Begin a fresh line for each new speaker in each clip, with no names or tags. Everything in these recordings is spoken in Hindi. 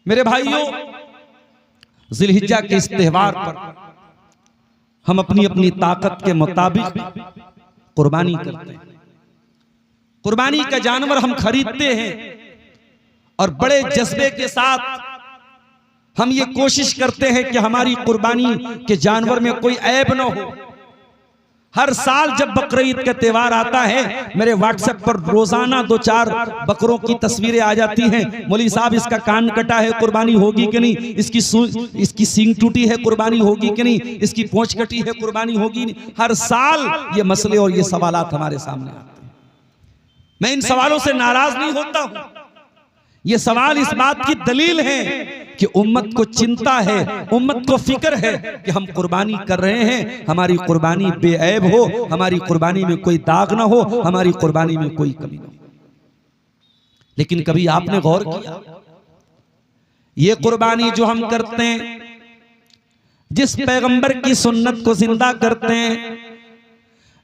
मेरे भाइयों, जिलहिज्जा के इस त्योहार पर हम अपनी अपनी ताकत के मुताबिक कुर्बानी करते हैं। कुर्बानी का जानवर हम खरीदते हैं और बड़े जज्बे के साथ हम ये कोशिश करते हैं कि हमारी कुर्बानी के जानवर में कोई ऐब न हो। हर साल जब बकरीद का त्योहार आता है, मेरे व्हाट्सएप पर रोजाना 2-4 बकरों की तस्वीरें आ जाती हैं। मौलवी साहब, इसका कान कटा है, कुर्बानी होगी कि नहीं? इसकी सींग टूटी है, कुर्बानी होगी कि नहीं? इसकी पूंछ कटी है, कुर्बानी होगी नहीं? हर साल ये मसले और ये सवालात हमारे सामने आते हैं। मैं इन सवालों से नाराज नहीं होता हूं। ये सवाल इस बात की दलील है कि उम्मत को चिंता है, उम्मत को फिक्र है कि हम कुर्बानी कर रहे हैं, हमारी कुर्बानी बेऐब हो, हमारी कुर्बानी में कोई दाग ना हो, हमारी कुर्बानी में कोई कमी ना हो। लेकिन कभी आपने गौर किया, ये कुर्बानी जो हम करते हैं, जिस पैगंबर की सुन्नत को जिंदा करते हैं,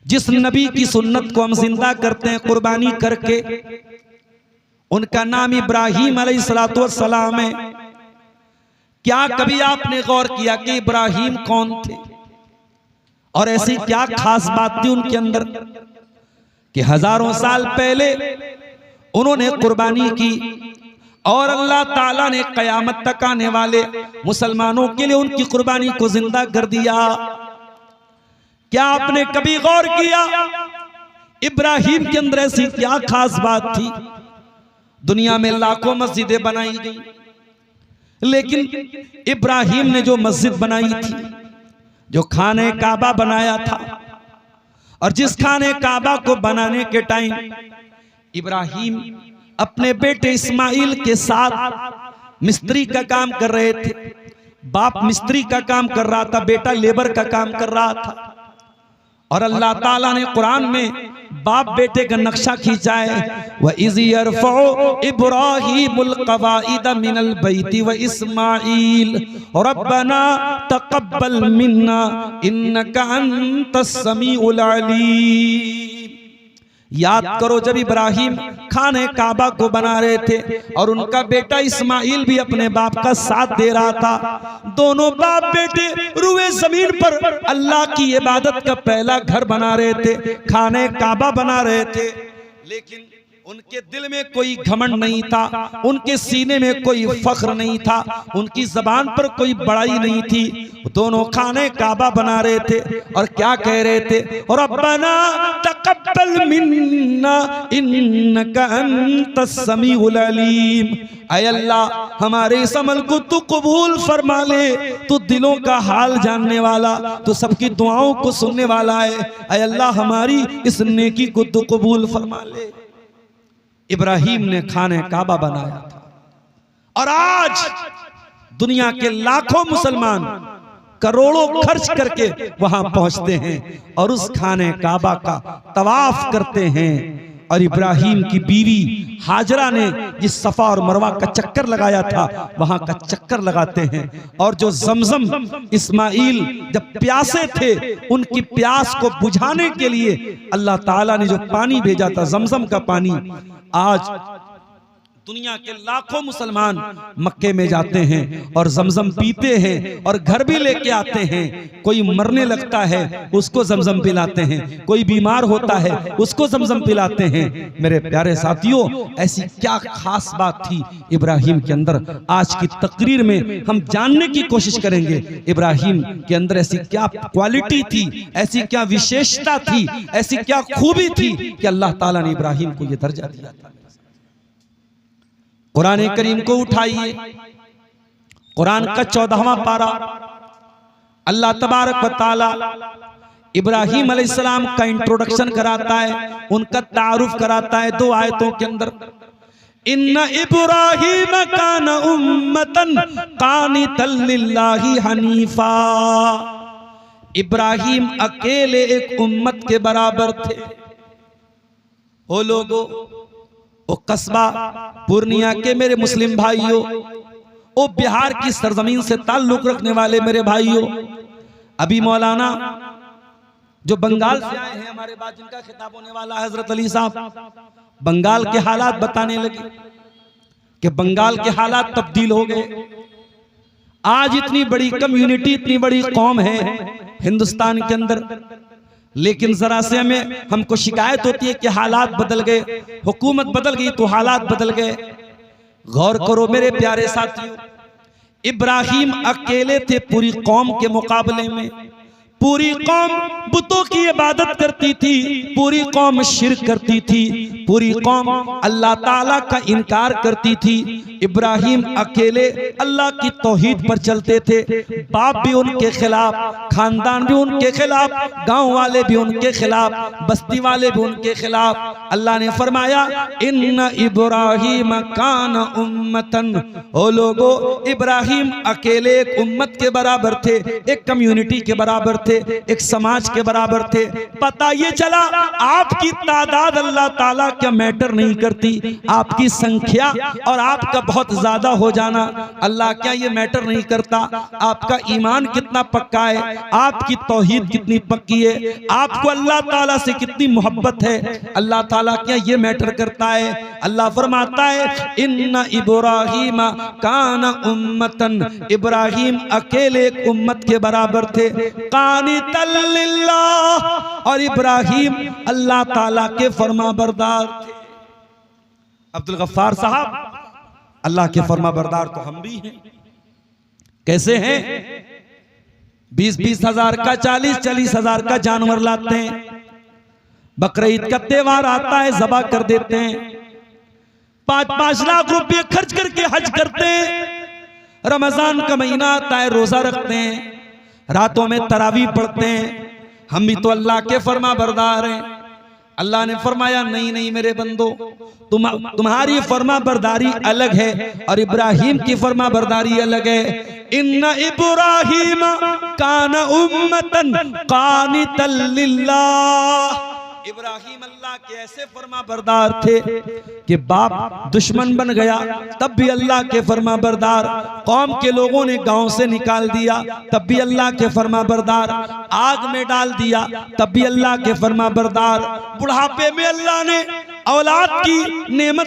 जिस नबी की सुन्नत को हम जिंदा करते हैं कुर्बानी करके, उनका नाम इब्राहीम अलैहिस्सलाम है। क्या कभी आपने गौर किया कि इब्राहीम कौन थे और ऐसी क्या खास बात थी उनके अंदर कि हजारों साल पहले उन्होंने कुर्बानी की और अल्लाह ताला ने कयामत तक आने वाले मुसलमानों के लिए उनकी कुर्बानी को जिंदा कर दिया। क्या आपने कभी गौर किया इब्राहीम के अंदर ऐसी क्या खास बात थी? दुनिया में लाखों मस्जिदें बनाई गई, लेकिन इब्राहीम ने जो मस्जिद बनाई थी, जो खाने काबा बनाया था, और जिस खाने काबा को बनाने के टाइम इब्राहीम अपने बेटे इस्माइल के साथ मिस्त्री का काम कर रहे थे। बाप मिस्त्री का काम कर रहा था, बेटा लेबर का काम कर रहा था। और अल्लाह ताला ने कुरान में बाप बेटे का नक्शा खींचा है, व इज़ यरफ़उ इब्राहीमुल क़वाइद मिनल बैति व इस्माईल रब्बना तक़ब्बल मिन्ना इन्नका अंतस समीउल अलीम। याद करो जब इब्राहीम खाने काबा को बना रहे थे और उनका बेटा इस्माइल भी अपने बाप का साथ दे रहा था। दोनों बाप बेटे रुए जमीन पर अल्लाह की इबादत का पहला घर बना रहे थे, खाने काबा बना रहे थे, लेकिन उनके दिल में कोई घमंड नहीं था, उनके सीने में कोई फख्र नहीं था, उनकी जबान पर कोई बड़ाई नहीं थी। दोनों खाने काबा बना रहे थे और क्या कह रहे थे? रब्बना तक़ब्बल मिन्ना इन्नका अंतस समीउल अलीम। ऐ अल्लाह, हमारे इस अमल को तू कबूल फरमा ले, तू दिलों का हाल जानने वाला, तू सबकी दुआओं को सुनने वाला है। ऐ अल्लाह, हमारी इस नेकी को तू कबूल फरमा ले। इब्राहीम ने खाने काबा बनाया था और आज दुनिया के लाखों मुसलमान करोड़ों खर्च करके वहां पहुंचते हैं और उस खाने काबा का तवाफ करते हैं। और इब्राहीम की बीवी हाजरा ने जिस सफा और मरवा का चक्कर लगाया था, वहां का चक्कर लगाते हैं। और जो जमजम इस्माइल जब प्यासे थे, उनकी प्यास को बुझाने के लिए अल्लाह ताला ने जो पानी भेजा था, जमजम का पानी, आज दुनिया के लाखों मुसलमान मक्के में जाते हैं और जमजम पीते हैं और घर भी लेके आते हैं। कोई मरने लगता है उसको जमजम पिलाते हैं, कोई बीमार होता है उसको जमजम पिलाते हैं। मेरे प्यारे साथियों, ऐसी क्या खास बात थी इब्राहीम के अंदर? आज की तकरीर में हम जानने की कोशिश करेंगे इब्राहीम के अंदर ऐसी क्या क्वालिटी थी, ऐसी क्या विशेषता थी, ऐसी क्या खूबी थी कि अल्लाह ताला ने इब्राहीम को यह दर्जा दिया था। कुरान करीम को उठाइए, कुरान का 14वां पारा, अल्लाह तबारक व तआला इब्राहीम अलैहिस्सलाम का इंट्रोडक्शन कराता है, उनका तारुफ कराता है 2 आयतों के अंदर। इन्ना इब्राहीम कान उम्मतन कानितन लिल्लाहि हनीफा। इब्राहीम अकेले एक उम्मत के बराबर थे। ओ लोगो, ओ कस्बा पूर्णिया के मेरे मुस्लिम भाइयों, ओ बिहार की सरजमीन से ताल्लुक रखने वाले मेरे भाइयों, अभी मौलाना जो बंगाल से आए हैं हमारे बाद, जिनका खिताब होने वाला है, हजरत अली साहब, बंगाल के हालात बताने लगे कि बंगाल के हालात तब्दील हो गए। आज इतनी बड़ी कम्युनिटी, इतनी बड़ी कौम है हिंदुस्तान के अंदर, लेकिन जरा से हमको शिकायत होती है कि हालात बदल गए, हुकूमत बदल गई तो हालात बदल गए। गौर करो मेरे प्यारे साथियों, इब्राहिम अकेले थे पूरी कौम के मुकाबले में। पूरी कौम बुतों की इबादत करती थी, पूरी कौम शिर्क करती थी, पूरी कौम अल्लाह ताला का इनकार करती थी। इब्राहिम अकेले अल्लाह की तौहीद पर चलते थे। बाप भी उनके खिलाफ, खानदान भी उनके खिलाफ, गांव वाले भी उनके खिलाफ, बस्ती वाले भी उनके खिलाफ। अल्लाह ने फरमाया इन्ना इब्राहिम कान उम्मतन, ओ लोगो इब्राहिम अकेले एक उम्मत के बराबर थे, एक कम्युनिटी के बराबर थे, एक समाज के बराबर थे। पता ये चला आपकी तादाद अल्लाह ताला क्या मैटर नहीं करती, आपकी संख्या और आपका बहुत ज्यादा हो जाना अल्लाह क्या ये मैटर नहीं करता। आपका ईमान कितना पक्का है, आपकी तौहीद कितनी पक्की है, आपको अल्लाह ताला से कितनी मोहब्बत है, अल्लाह ताला क्या ये मैटर करता है। अल्लाह फरमाता है इन्ना इब्राहिम कान उम्मतन, इब्राहिम अकेले एक उम्मत के बराबर थे। कानितल लिल्लाह, और इब्राहिम अल्लाह ताला के फरमाबरदार थे। अब्दुल गफ्फार साहब, अल्लाह के फरमाबरदार तो हम भी हैं। कैसे हैं? 20-20 हजार का, 40-40 हजार का जानवर लाते हैं, बकरीद का त्योहार आता है ज़बा कर देते हैं, 5-5 लाख रुपए खर्च करके हज करते हैं। रमजान का महीना आता है, रोजा रखते हैं, रातों में तरावी पढ़ते हैं। हम भी तो अल्लाह के फरमाबरदार हैं। अल्लाह ने फरमाया नहीं नहीं मेरे बंदो, तुम्हारी फरमाबरदारी अलग है और इब्राहिम की फरमाबरदारी अलग है। इन्ना इब्राहिम कान उम्मतन कानितल लिल्लाह, इब्राहिम अल्लाह के ऐसे फरमाबरदार थे कि बाप दुश्मन बन गया तब भी अल्लाह के फरमाबरदार, कौम के लोगों ने गांव से निकाल दिया तब भी अल्लाह के फरमाबरदार, आग में डाल दिया तब भी अल्लाह के फरमाबरदार, बुढ़ापे में अल्लाह ने औलाद की नेमत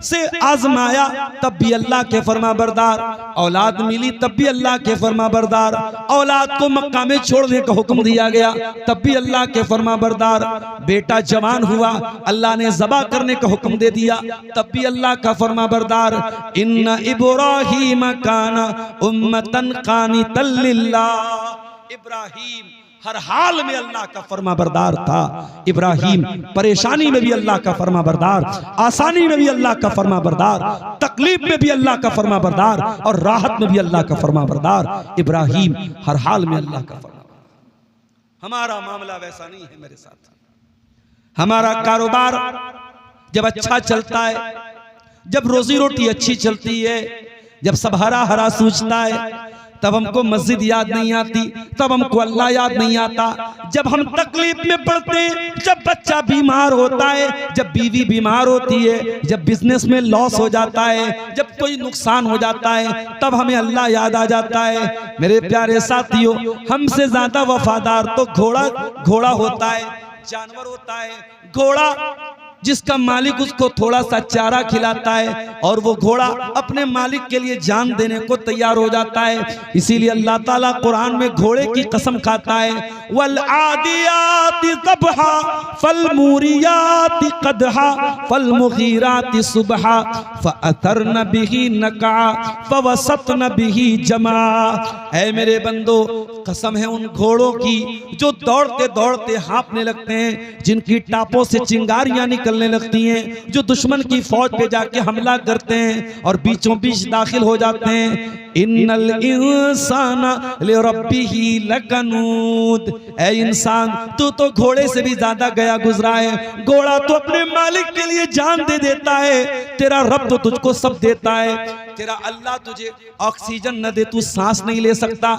से आजमाया तब भी अल्लाह के फरमाबरदार, औलाद मिली तब भी अल्लाह के फरमाबरदार, औलाद को मक्का में छोड़ने का हुक्म दिया गया तब भी अल्लाह के फरमाबरदार, बेटा जवान हुआ अल्लाह ने ज़बा करने का हुक्म दे दिया तब भी अल्लाह का फरमाबरदार। इन्ना इब्राहिम काना उम्मतन कानितल लिल्लाह, इब्राहिम हर हाल में अल्लाह का फरमाबरदार था। इब्राहिम परेशानी में भी अल्लाह का फरमाबरदार, आसानी में भी अल्लाह का फरमाबरदार, तकलीफ में भी अल्लाह का फरमाबरदार और राहत में भी अल्लाह का फरमाबरदार। इब्राहिम हर हाल में अल्लाह का फरमाबरदार। हमारा मामला वैसा नहीं है मेरे साथ। हमारा कारोबार जब अच्छा चलता है, जब रोजी रोटी अच्छी चलती है, जब सब हरा हरा सूझता है, तब हमको मस्जिद याद नहीं आती, तब हमको अल्लाह याद नहीं आता। जब हम तकलीफ में पड़ते हैं, जब बच्चा बीमार होता है, जब बीवी बीमार होती है, जब बिजनेस में लॉस हो जाता है, जब कोई नुकसान हो जाता है, तब हमें अल्लाह याद आ जाता है। मेरे प्यारे साथियों, हमसे ज्यादा वफादार तो घोड़ा होता है, जानवर होता है। घोड़ा जिसका मालिक उसको थोड़ा सा चारा खिलाता है और वो घोड़ा अपने मालिक के लिए जान देने को तैयार हो जाता है। इसीलिए अल्लाह ताला कुरान में घोड़े की कसम खाता है, वल आदियाति ज़बहा फल मूरियाति क़दहा फल मुग़ीराति सुबहा फ़अथरन बिही नक़ा फ़वसतन बिही जमा। ऐ मेरे बंदो, कसम है उन घोड़ों की जो दौड़ते दौड़ते हाँफने लगते हैं, जिनकी टापों से चिंगारियां निकलने लगती हैं, जो दुश्मन की फौज पे जाके हमला करते हैं और बीचों बीच दाखिल हो जाते हैं। इन्नल इंसाना लिरब्बिही लकनूद, ऐ इंसान तू तो घोड़े से भी ज्यादा गया गुजरा है। घोड़ा तो अपने मालिक के लिए जान दे देता है, तेरा रब तो तुझको सब देता है। तेरा अल्लाह तुझे ऑक्सीजन न दे तू सांस नहीं ले सकता।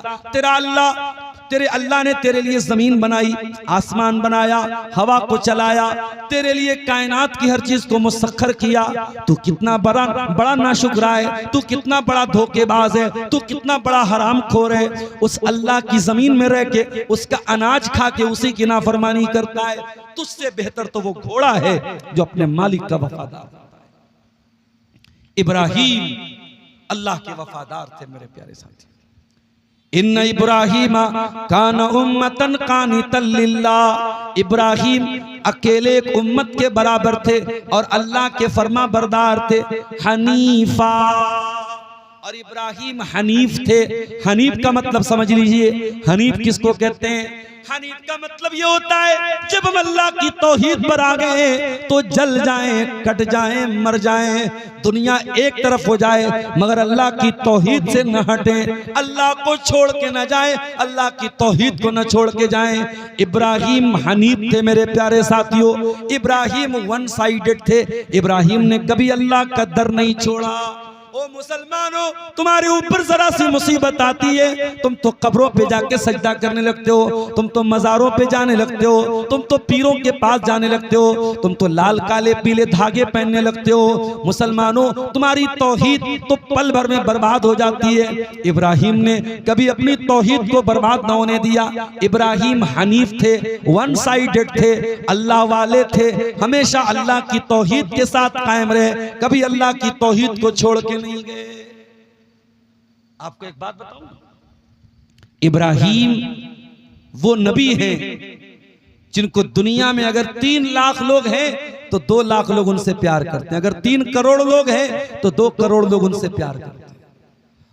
तेरे अल्लाह ने तेरे लिए जमीन बनाई, आसमान बनाया, हवा को चलाया, तेरे लिए कायनात की हर चीज को मुसख्खर किया। तू कितना बड़ा नाशुक्र है, तू कितना बड़ा धोखेबाज है, तू कितना बड़ा हरामखोर है। उस अल्लाह की जमीन में रह के उसका अनाज खा के उसी की नाफरमानी करता है। तुझसे बेहतर तो वो घोड़ा है जो अपने मालिक का वफादार। इब्राहीम अल्लाह के वफादार थे मेरे प्यारे साथी। इन्ना इब्राहीम कान उम्मतन कानितन लिल्लाह, इब्राहीम अकेले एक उम्मत के बराबर थे और अल्लाह के फरमा बरदार थे। हनीफा, और इब्राहीम हनीफ थे। हनीफ का मतलब समझ लीजिए, हनीफ किसको कहते हैं? हनीफ का मतलब ये होता है जब हम अल्लाह की तौहीद पर आ गए तो जल जाएं, कट जाएं, मर जाएं, दुनिया एक तरफ हो जाए मगर अल्लाह की तौहीद से न हटें, अल्लाह को छोड़ के न जाएं, अल्लाह की तौहीद को न छोड़ के जाएं। इब्राहीम हनीफ थे मेरे प्यारे साथियों। इब्राहीम वन साइडेड थे। इब्राहीम ने कभी अल्लाह का दर नहीं छोड़ा। ओ मुसलमानों, तुम्हारे ऊपर जरा सी मुसीबत आती है, तुम तो कब्रों पे जाके सजदा करने लगते हो, तुम तो मज़ारों पे जाने लगते हो, तुम तो पीरों के पास जाने लगते हो, तुम तो लाल काले पीले धागे पहनने लगते हो। मुसलमानों, तुम्हारी तौहीद तो पल भर में बर्बाद हो जाती है। इब्राहीम ने कभी अपनी तौहीद को बर्बाद न होने दिया। इब्राहीम हनीफ थे, वन साइडेड थे, अल्लाह वाले थे, हमेशा अल्लाह की तौहीद के साथ कायम रहे, कभी अल्लाह की तौहीद को छोड़ के नहीं गए। आपको एक बात बताऊं, इब्राहीम वो नबी हैं जिनको दुनिया में अगर 3 लाख लोग हैं तो 2 लाख लोग उनसे प्यार करते हैं, अगर 3 करोड़ लोग हैं तो 2 करोड़ लोग उनसे प्यार करते हैं।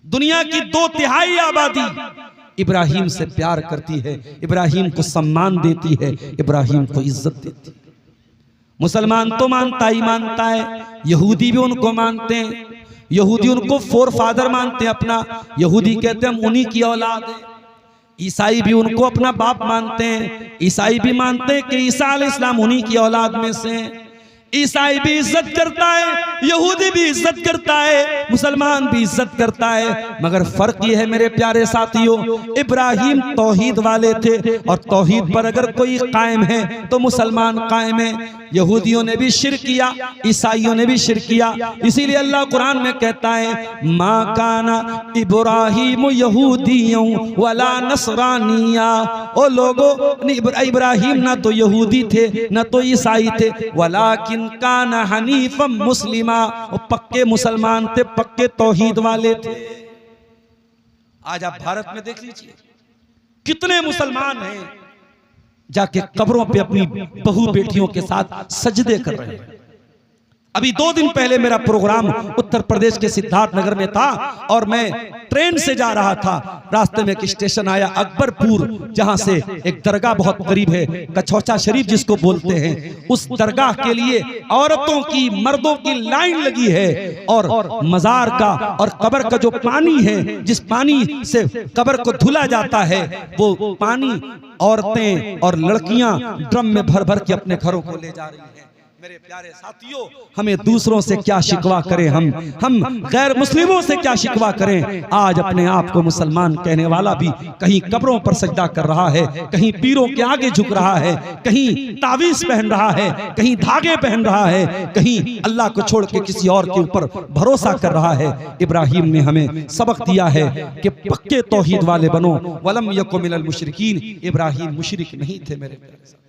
दुनिया की 2/3 आबादी इब्राहीम से प्यार करती है, इब्राहीम को सम्मान देती है, इब्राहीम को इज्जत देती है। मुसलमान तो मानता ही मानता है, यहूदी भी उनको मानते हैं, यहूदी उनको फोर फादर मानते हैं अपना, यहूदी कहते हैं हम उन्हीं की औलाद हैं। ईसाई भी उनको अपना बाप मानते हैं, ईसाई भी मानते हैं कि ईसा अलैहिस्सलाम उन्हीं की औलाद में से हैं। ईसाई भी इज्जत करता है, यहूदी भी इज्जत करता है, मुसलमान भी इज्जत करता है, मगर फर्क यह है मेरे प्यारे साथियों, इब्राहीम तौहीद वाले थे और तौहीद पर अगर कोई कायम है तो मुसलमान कायम है। यहूदियों ने भी शिर्क किया, ईसाइयों ने भी शिर्क किया, इसीलिए अल्लाह कुरान में कहता है मा काना इब्राहीम यहूदियों वला नसरानिया। ओ लोगों, इब्राहीम ना तो यहूदी थे ना तो ईसाई थे, वलाकिन काना हनीफम मुस्लिमा, पक्के मुसलमान थे, पक्के तौहीद वाले थे। आज आप भारत में देख लीजिए कितने मुसलमान हैं जाके कब्रों पे अपनी बहू बेटियों के साथ सजदे कर रहे हैं। अभी 2 दिन पहले मेरा प्रोग्राम उत्तर प्रदेश के सिद्धार्थ नगर में था और मैं ट्रेन से जा रहा था, रास्ते में एक स्टेशन आया अकबरपुर, जहां से एक दरगाह बहुत करीब है, कछौचा शरीफ जिसको बोलते हैं, उस दरगाह के लिए औरतों की मर्दों की लाइन लगी है और मजार का और कब्र का जो पानी है, जिस पानी से कब्र को धुला जाता है, वो पानी औरतें और लड़कियां ड्रम में भर भर के अपने घरों को ले जा रही हैं। मेरे प्यारे साथियों, हमें दूसरों से क्या शिकवा करें, हम गैर मुस्लिमों से क्या शिकवा करें। आज अपने आप को मुसलमान कहने वाला भी कहीं कब्रों पर सजदा कर रहा है, कहीं पीरों के आगे झुक रहा है, कहीं तावीज पहन रहा है, कहीं धागे पहन रहा है, कहीं अल्लाह को छोड़ के किसी और के ऊपर भरोसा कर रहा है। इब्राहीम ने हमें सबक दिया है कि पक्के तौहीद वाले बनो, वलम यकु मिनल मुशरिकीन। इब्राहीम मुशरिक नहीं थे मेरे प्यारे साथी।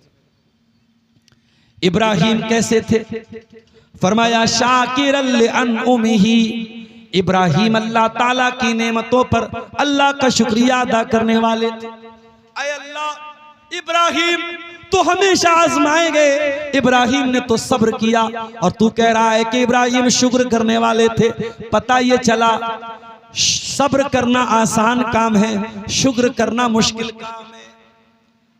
इब्राहीम कैसे थे? फरमाया शाकिरल लिअनउमिही, इब्राहीम अल्लाह ताला की नेमतों पर अल्लाह का शुक्रिया अदा करने वाले थे। ऐ अल्लाह, इब्राहीम तो हमेशा आजमाए गए, इब्राहीम ने तो सब्र किया और तू कह रहा है कि इब्राहीम शुक्र करने वाले थे। पता ये चला सब्र करना आसान काम है, शुक्र करना मुश्किल काम है।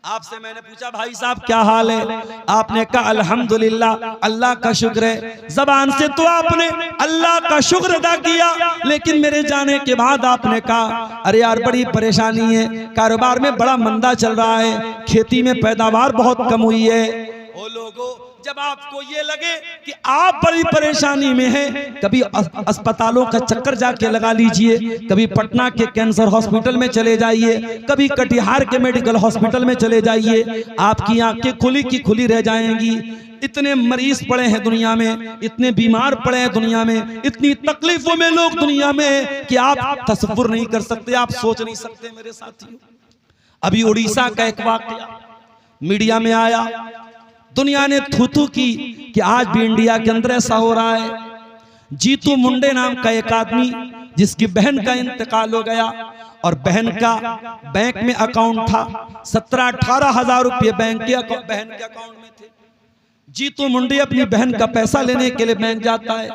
आपसे मैंने पूछा भाई साहब क्या हाल है? आपने कहा अल्हम्दुलिल्लाह, अल्लाह का शुक्र है। जबान से तो आपने अल्लाह का शुक्र अदा किया, लेकिन मेरे जाने के बाद आपने कहा अरे यार बड़ी परेशानी है, कारोबार में बड़ा मंदा चल रहा है, खेती में पैदावार बहुत कम हुई है। ओ लोगों, जब आपको ये लगे कि आप बड़ी परेशानी में हैं, कभी अस्पतालों का चक्कर जाके लगा लीजिए, कभी पटना के कैंसर हॉस्पिटल में चले जाइए, कभी कटिहार के मेडिकल हॉस्पिटल में चले जाइए, आपकी आंखें खुली की खुली रह जाएंगी। इतने मरीज पड़े हैं दुनिया में, इतने बीमार पड़े हैं दुनिया में, इतनी तकलीफों में लोग दुनिया में कि आप तसव्वुर नहीं कर सकते, आप सोच नहीं सकते मेरे साथियों। अभी उड़ीसा का एक वाकया मीडिया में आया, दुनिया ने थू थू की कि आज भी इंडिया के अंदर ऐसा हो रहा है। जीतू मुंडे नाम का एक आदमी जिसकी बहन का इंतकाल हो गया और बहन का बैंक में अकाउंट था, 17-18 हजार रुपये बैंक के बहन के अकाउंट में थे। जीतू मुंडे अपनी बहन का पैसा लेने के लिए बैंक जाता है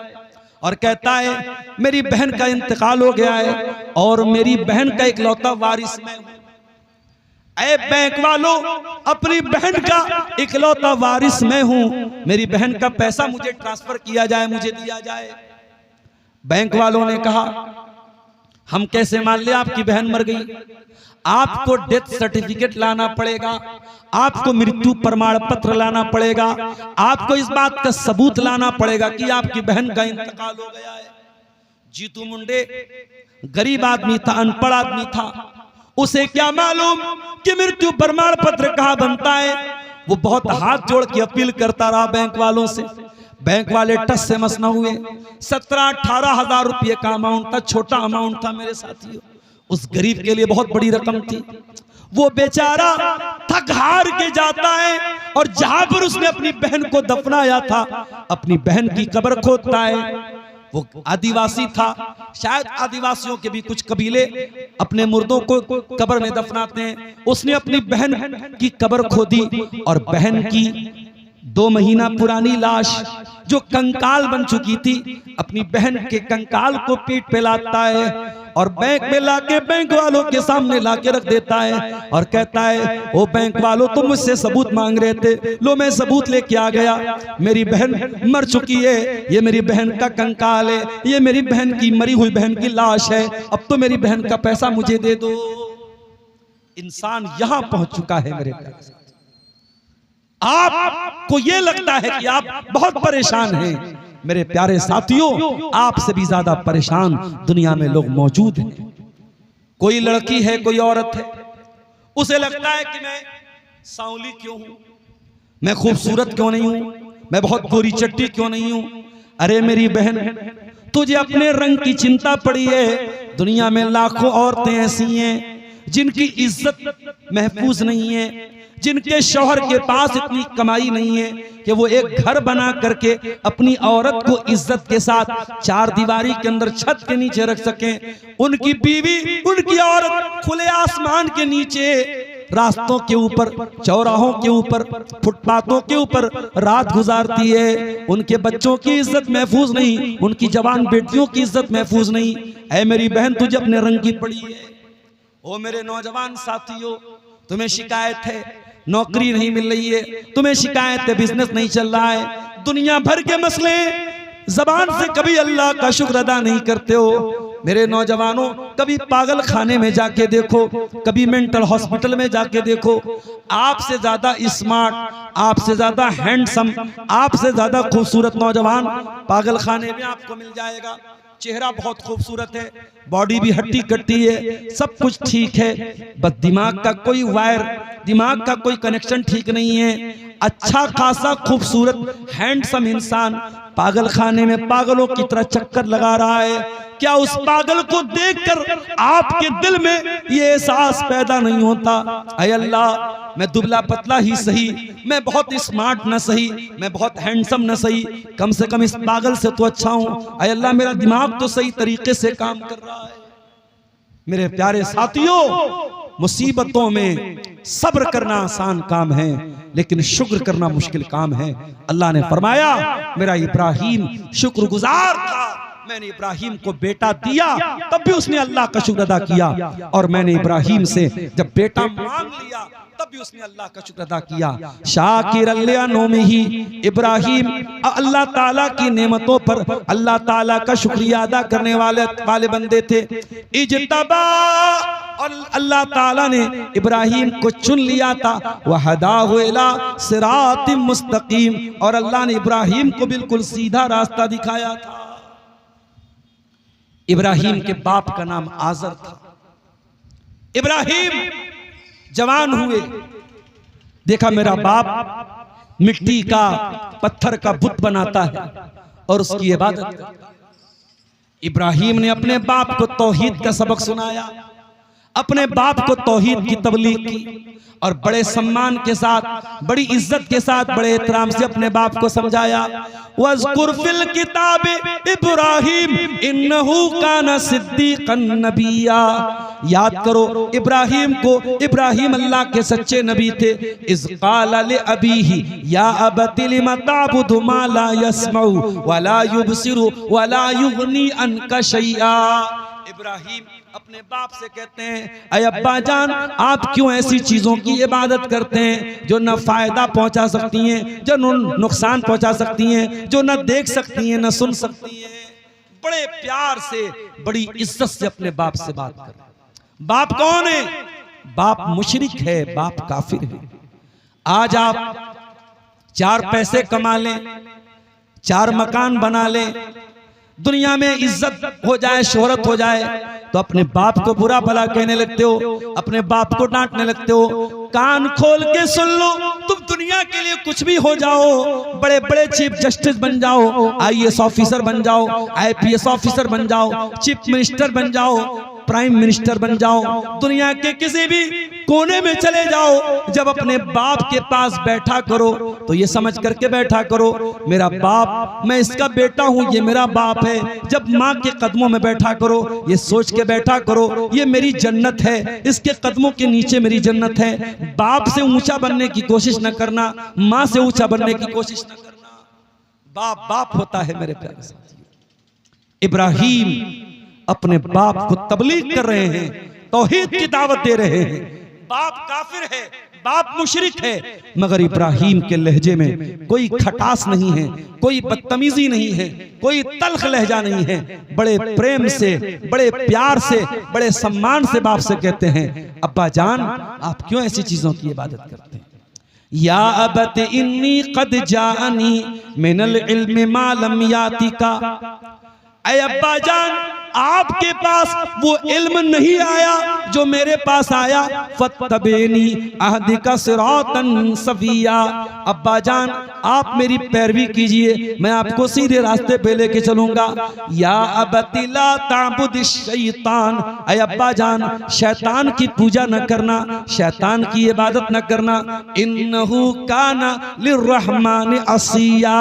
और कहता है मेरी बहन का इंतकाल हो गया है और मेरी बहन का इकलौता वारिस मैं हूं। ऐ बैंक वालों, अपनी बहन का इकलौता वारिस मैं हूं, मेरी बहन का पैसा मुझे ट्रांसफर किया जाए, मुझे दिया जाए। बैंक वालों ने कहा हम कैसे मान ले आपकी बहन मर गई, आपको डेथ सर्टिफिकेट लाना पड़ेगा, आपको मृत्यु प्रमाण पत्र लाना पड़ेगा, आपको इस बात का सबूत लाना पड़ेगा कि आपकी बहन का इंतकाल हो गया है। जीतू मुंडे गरीब आदमी था, अनपढ़ आदमी था, उसे क्या मालूम कि मृत्यु प्रमाण पत्र कहां बनता है। वो बहुत हाथ जोड़ के अपील करता रहा बैंक वालों से। बैंक वाले टस से मस न हुए। 17-18 हजार रुपये का अमाउंट था, छोटा अमाउंट था मेरे साथियों, उस गरीब के लिए बहुत बड़ी रकम थी। वो बेचारा थक हार के जाता है और जहां पर उसने अपनी बहन को दफनाया था, अपनी बहन की कब्र खोदता है। वो आदिवासी था, शायद आदिवासियों के भी कुछ कबीले अपने मुर्दों को कब्र में दफनाते हैं। उसने अपनी बहन की कब्र खोदी और बहन की 2 महीना पुरानी लाश जो कंकाल बन चुकी थी, अपनी बहन के कंकाल को पीठ पे लाता है और बैंक में लाके बैंक वालों के सामने लाके रख देता है और कहता है ओ बैंक वालों, तुम मुझसे सबूत मांग रहे थे, लो मैं सबूत लेके आ गया। मेरी बहन मर चुकी है, ये मेरी बहन का कंकाल है, ये मेरी बहन की मरी हुई बहन की लाश है, अब तो मेरी बहन का पैसा मुझे दे दो। इंसान यहां पहुंच चुका है मेरे प्यारे। आपको ये लगता है कि आप बहुत परेशान हैं, मेरे प्यारे साथियों, आपसे भी ज्यादा परेशान दुनिया में लोग मौजूद हैं। कोई लड़की है, कोई औरत है, उसे लगता है कि मैं सांवली क्यों हूं, मैं खूबसूरत क्यों नहीं हूं, मैं बहुत गोरी चट्टी क्यों नहीं हूं। अरे मेरी बहन, तुझे अपने रंग की चिंता पड़ी है। दुनिया में लाखों औरतें ऐसी हैं जिनकी इज्जत महफूज नहीं है, जिनके शौहर के पास इतनी कमाई नहीं है कि वो एक घर बना करके अपनी औरत को इज्जत के साथ 4 दीवारी के अंदर छत के नीचे रख सकें। उनकी बीवी, उनकी औरत खुले आसमान के नीचे, रास्तों के ऊपर, चौराहों के ऊपर, फुटपाथों के ऊपर रात गुजारती है। उनके बच्चों की इज्जत महफूज नहीं, उनकी जवान बेटियों की इज्जत महफूज नहीं। ऐ मेरी बहन, तुझे अपने रंग की पड़ी है। ओ मेरे नौजवान साथियों, तुम्हें शिकायत है नौकरी नहीं मिल रही है, तुम्हें शिकायत है बिजनेस नहीं चल रहा है, दुनिया भर के मसले, जबान से कभी अल्लाह का शुक्र अदा नहीं करते हो। मेरे नौजवानों, कभी पागल खाने में जाके देखो, कभी मेंटल हॉस्पिटल में जाके देखो, आपसे ज्यादा स्मार्ट, आपसे ज्यादा हैंडसम, आपसे ज्यादा खूबसूरत नौजवान पागल खाने में आपको मिल जाएगा। चेहरा बहुत खूबसूरत है, बॉडी भी हट्टी कट्टी है, सब कुछ ठीक है, बस दिमाग का कोई वायर, दिमाग का कोई कनेक्शन ठीक नहीं है। अच्छा खासा खूबसूरत हैंडसम इंसान पागल खाने में पागलों की तरह चक्कर लगा रहा है। क्या उस पागल को देखकर आपके दिल में ये एहसास पैदा नहीं होता, ऐ अल्लाह, मैं दुबला पतला ही सही, मैं बहुत स्मार्ट न सही, मैं बहुत हैंडसम न सही, कम से कम इस पागल से तो अच्छा हूं। ऐ अल्लाह, मेरा दिमाग तो सही तरीके से काम कर रहा है। मेरे प्यारे साथियों, मुसीबतों में सब्र करना आसान काम है, लेकिन शुक्र करना मुश्किल काम है। अल्लाह ने फरमाया, मेरा इब्राहिम शुक्रगुजार था, मैंने इब्राहिम को बेटा दिया, तब भी उसने अल्लाह का शुक्र अदा किया, और मैंने इब्राहिम से जब बेटा मांग लिया तब भी उसने अल्लाह का शुक्र अदा किया। शाकिर ही इब्राहिम अल्लाह ताला की नेमतों पर अल्लाह ताला का शुक्रिया अदा करने वाले बंदे थे। इजतबा, और अल्लाह ताला ने इब्राहिम को चुन लिया था, वहदाहु इला सिरातिम मुस्तकीम, और अल्लाह ने इब्राहिम को बिल्कुल सीधा रास्ता दिखाया था। इब्राहिम के बाप का नाम आजर था। इब्राहिम जवान हुए, देखा मेरा बाप मिट्टी का, पत्थर का बुत बनाता है और उसकी इबादत करता है। इब्राहिम ने अपने बाप को तौहीद का सबक सुनाया, अपने बाप को तौहीद की तबलीग की और बड़े सम्मान के साथ, बड़ी इज्जत के साथ, बड़े एहतराम से अपने बाप को समझाया। वज़कुर फिल किताब इब्राहीम इन्नहु काना सिद्दीक़न नबिय्या। याद करो इब्राहीम को, इब्राहीम अल्लाह के सच्चे नबी थे। इज़ क़ाला लि अबीही या अबति लिमा ताबुदु मा ला यस्मउ वला युबसिरु वला युगनी अन्का शैआ। इब्राहीम अपने बाप से कहते हैं, अय अब्बा जान, आप क्यों ऐसी चीजों की इबादत करते हैं जो न फायदा पहुंचा सकती हैं, जो नुकसान पहुंचा सकती हैं, जो न देख सकती हैं, न सुन सकती हैं। बड़े प्यार से, बड़ी इज्जत से अपने बाप से बात कर। बाप कौन है? बाप मुशरिक है, बाप काफिर है। आज आप 4 पैसे कमा लें, 4 मकान बना लें, दुनिया में इज्जत हो जाए, शोहरत हो जाए, तो अपने बाप को बुरा भला कहने लगते हो, अपने बाप को डांटने लगते हो। कान खोल के सुन लो, तुम दुनिया के लिए कुछ भी हो जाओ, बड़े बड़े चीफ जस्टिस बन जाओ, IAS ऑफिसर बन जाओ, IPS ऑफिसर बन जाओ, चीफ मिनिस्टर बन जाओ, प्राइम मिनिस्टर बन जाओ, दुनिया के किसी भी कोने में चले जाओ, जब अपने बाप के पास बैठा करो तो ये समझ करके बैठा करो, मेरा बाप, मैं इसका बेटा हूं, ये मेरा बाप है। जब माँ के कदमों में बैठा करो, ये सोच के बैठा करो, ये मेरी जन्नत है, इसके कदमों के नीचे मेरी जन्नत है। बाप से ऊंचा बनने की कोशिश न करना, माँ से ऊंचा बनने की कोशिश न करना। बाप बाप होता है मेरे प्यारे साथियों। इब्राहीम अपने बाप को तबलीग कर रहे हैं, तौहीद की दावत दे रहे हैं। बाप काफिर है, बाप मुशरिक है, मगर इब्राहीम के लहजे में कोई खटास नहीं है, कोई बदतमीजी नहीं है, कोई तल्ख लहजा नहीं है। बड़े प्रेम से, बड़े प्यार से, बड़े सम्मान से बाप से कहते हैं, अब्बा जान, आप क्यों ऐसी चीजों की इबादत करते हैं? या अबत इन्नी कद जाअनी मिनल इल्म मा लम यातिका। ऐ अब्बा जान, आपके पास वो इल्म नहीं आया जो मेरे पास आया। फत्तबेनी अहदिका सिरातन सविया। अब्बा जान, आप मेरी पैरवी कीजिए, मैं आपको सीधे रास्ते पे लेके चलूंगा। या अबती ला ताबुदिश शैतान। ऐ अब्बा जान, शैतान की पूजा न करना, शैतान की इबादत न करना। इन्नहु काना लिर्रहमान असिया।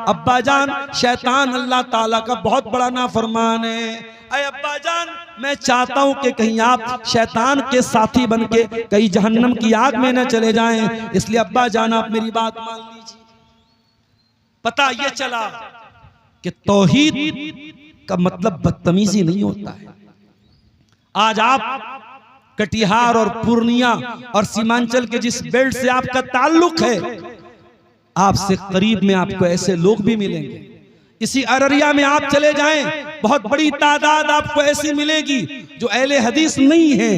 अब्बा जान, शैतान अल्लाह ताला का बहुत बड़ा नाफरमान है। अय अब्बा जान, मैं चाहता हूं कि कहीं आप शैतान के साथी बनके कहीं जहन्नम की आग में न चले जाएं, इसलिए अब्बा जान आप मेरी बात मान लीजिए। पता ये चला कि तौहीद का मतलब बदतमीजी नहीं होता है। आज आप कटिहार और पूर्णिया और सीमांचल के जिस बेल्ट से आपका ताल्लुक है, आपसे करीब में आपको ऐसे लोग भी मिलेंगे। इसी अररिया में आप चले जाएं, बहुत बड़ी तादाद आपको ऐसी मिलेगी जो अहले हदीस नहीं है,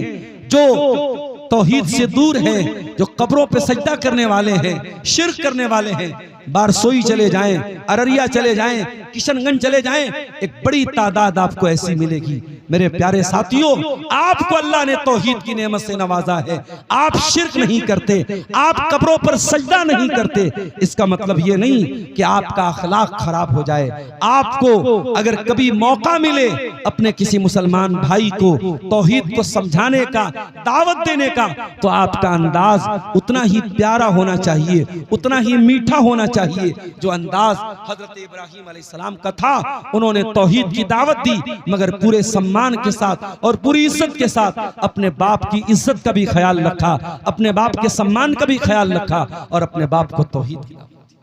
जो तौहीद से दूर हैं, जो कब्रों पे सजदा करने वाले हैं, शिर्क करने वाले हैं। बारसोई चले जाएं, अररिया चले जाएं, किशनगंज चले जाएं, एक बड़ी तादाद आपको ऐसी मिलेगी। मेरे प्यारे साथियों, आपको अल्लाह ने तौहीद की नेमत से नवाजा है। आप शिर्क नहीं करते, आप कब्रों पर सजदा नहीं करते, इसका मतलब ये नहीं कि आपका अखलाक खराब हो जाए। आपको अगर कभी मौका मिले अपने किसी मुसलमान भाई को तौहीद को समझाने का, दावत देने का, तो आपका अंदाज उतना ही प्यारा होना चाहिए, उतना ही मीठा होना चाहिए जो अंदाज हजरत इब्राहीम अलैहिस्सलाम का था। उन्होंने तौहीद की दावत दी, मगर पूरे सम्मान के साथ और पूरी इज्जत के साथ अपने बाप की इज्जत का भी ख्याल रखा, अपने बाप के सम्मान का भी ख्याल रखा और अपने बाप को तौहीद की दावत दी।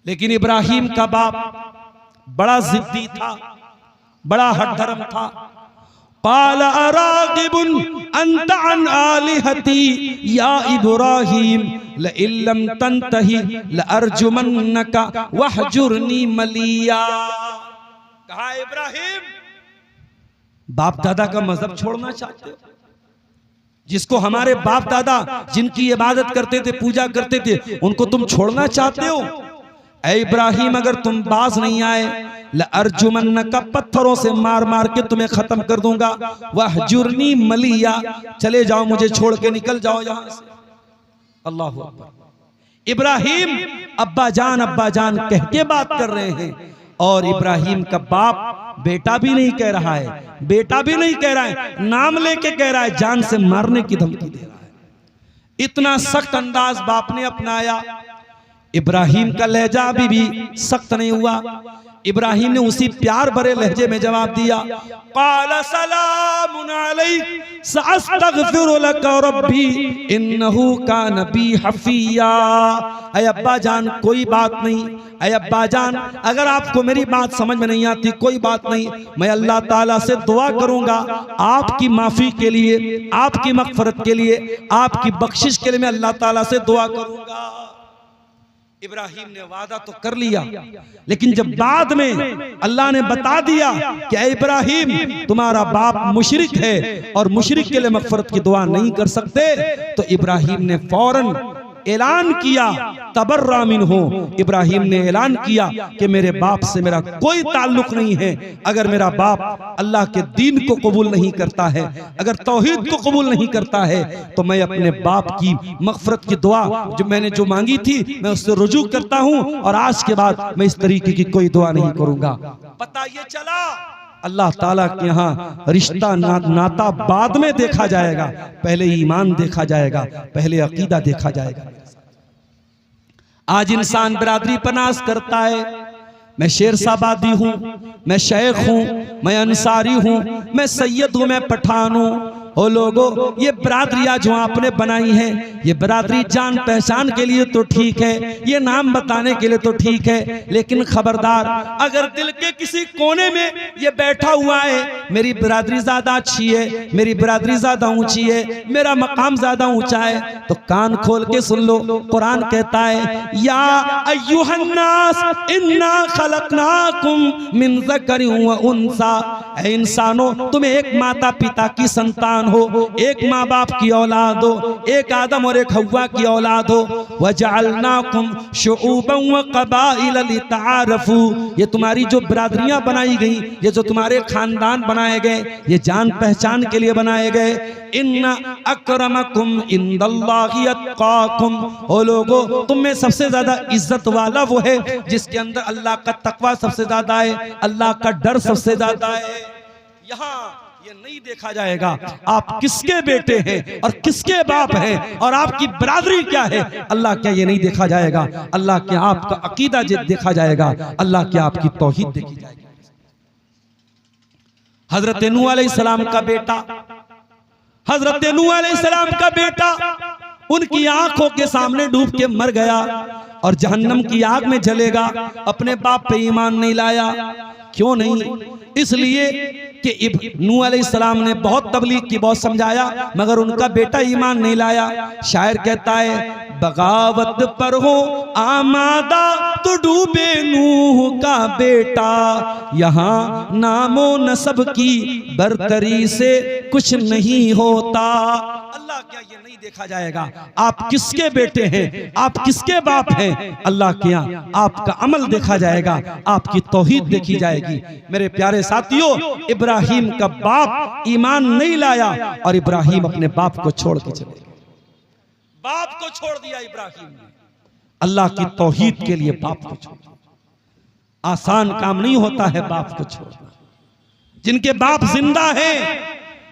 लेकिन इब्राहीम का बाप बड़ा जिद्दी था, बड़ा हठधर्म था। क़ाल अराग़िबुन अंत अन आलिहती या इब्राहीम लइल्लम तंतही लअरजुमन्नका वहजुरनी मलिया। कहा, इब्राहीम, बाप दादा का मजहब छोड़ना चाहते हो? जिसको हमारे बाप दादा जिनकी इबादत करते थे, पूजा करते थे, उनको तुम छोड़ना चाहते हो? ऐ इब्राहीम, अगर तुम बाज नहीं आए, लअरजुमन्नका, पत्थरों से मार मार के तुम्हें खत्म कर दूंगा। वहजुरनी मलिया, चले जाओ, मुझे छोड़ के निकल जाओ यहां से। अल्लाहु अकबर। इब्राहीम अब्बा जान कह के बात कर रहे हैं और इब्राहीम का बाप बेटा भी नहीं कह रहा है, बेटा भी नहीं कह रहा है, नाम लेके कह रहा है, जान से मारने की धमकी दे रहा है। इतना सख्त अंदाज बाप ने अपनाया। इब्राहिम का लहजा अभी भी सख्त नहीं हुआ। इब्राहिम ने उसी प्यार भरे लहजे में जवाब दिया, क़ाल सलामुन अलैक सअस्तग़फिरु लक रब्बी इन्नहु कान बी हफ़िया। ऐ अब्बा जान कोई बात नहीं, ऐ अब्बा जान अगर आपको मेरी बात समझ में नहीं आती कोई बात नहीं, मैं अल्लाह ताला से दुआ करूंगा आपकी माफी के लिए, आपकी मग़फ़िरत के लिए, आपकी बख्शिश के लिए मैं अल्लाह ताला से दुआ करूंगा। इब्राहिम ने वादा तो कर लिया, लेकिन जब बाद में अल्लाह ने बता दिया कि ऐ इब्राहिम तुम्हारा बाप मुशरिक है और मुशरिक के लिए मग़फ़िरत की दुआ नहीं कर सकते, तो इब्राहिम ने फौरन ऐलान किया तबर्रा मिन्हु। इब्राहिम ने ऐलान किया कि मेरे बाप से मेरा कोई ताल्लुक नहीं है। अगर मेरा बाप अल्लाह के दीन को कबूल नहीं करता है, अगर तौहीद को कबूल नहीं करता है, तो मैं अपने बाप की मग़फ़िरत की दुआ जो मैंने मांगी थी मैं उससे रुजू करता हूँ और आज के बाद मैं इस तरीके की कोई दुआ नहीं करूंगा। पता ये चला अल्लाह ताला के यहाँ रिश्ता नाता बाद में देखा जाएगा, पहले ईमान देखा जाएगा, पहले अकीदा देखा जाएगा। आज इंसान बिरादरी पर नाज़ करता है, मैं शेरशाबादी हूँ, मैं शेख हूँ, मैं अंसारी हूँ, मैं सैयद हूँ, मैं पठान हूँ। ओ लोगों, ये बिरादरियाँ जो आपने बनाई हैं, ये बिरादरी जान पहचान के लिए तो ठीक है, ये नाम बताने के लिए तो ठीक है, लेकिन खबरदार अगर दिल के किसी कोने में ये बैठा हुआ है मेरी बिरादरी ज्यादा अच्छी है, मेरी बिरादरी ज्यादा ऊंची है, मेरा मकाम ज्यादा ऊंचा है, तो कान खोल के सुन लो। कुरान कहता है या अय्युहन्नास इन्ना खलकनाकुम मिन ज़करिन व उन्सा, ऐ इंसानों तुम एक माता पिता की संतान हो, एक माँ बाप की औलाद हो, एक आदम और एक हव्वा की औलाद हो। वजअलनाकुम शुऊबन व क़बाइल लितआरफू, ये तुम्हारी जो बिरादरियां बनाई गई, ये जो तुम्हारे खानदान बनाए गए, ये जान पहचान के लिए बनाए गए। इन्ना अक्रमकुम इंदल्लाहि अत्क़ाकुम, ओ लोगो तुम में सबसे ज्यादा इज्जत वाला वो है जिसके अंदर अल्लाह का तकवा सबसे ज्यादा है, अल्लाह का डर सबसे ज्यादा है। यहाँ ये नहीं देखा जाएगा आप किसके बेटे हैं और किसके बाप हैं और आपकी बिरादरी क्या है, अल्लाह क्या ये नहीं देखा जाएगा। अल्लाह के आपका अकीदा देखा जाएगा, अल्लाह के आपकी तौहीद देखी जाएगी। हजरत नूह अलैहिस्सलाम का बेटा, हजरत नूह अलैहिस्सलाम का बेटा उनकी आंखों के सामने डूब के मर गया और जहन्नम की आग में जलेगा। अपने बाप पे ईमान नहीं लाया। क्यों नहीं? इसलिए कि नूह अलैहिस्सलाम ने बहुत तबलीग की, बहुत समझाया, मगर उनका बेटा ईमान नहीं लाया। शायर कहता है बगावत पर हो आमादा तो डूबे नूह का बेटा, यहाँ नामो नसब की बरतरी से कुछ नहीं होता। अल्लाह क्या ये नहीं देखा जाएगा आप किसके बेटे हैं, आप किसके बाप हैं? अल्लाह के यहाँ आपका अमल देखा जाएगा, आपकी तौहीद देखी जाएगी। मेरे प्यारे साथियों, इब्राहिम का बाप ईमान नहीं लाया और इब्राहिम अपने बाप को छोड़ के चले गए। बाप को छोड़ दिया इब्राहिम ने, अल्लाह की तौहीद के लिए बाप को छोड़ दिया। आसान काम नहीं होता है बाप को छोड़ना। जिनके बाप जिंदा हैं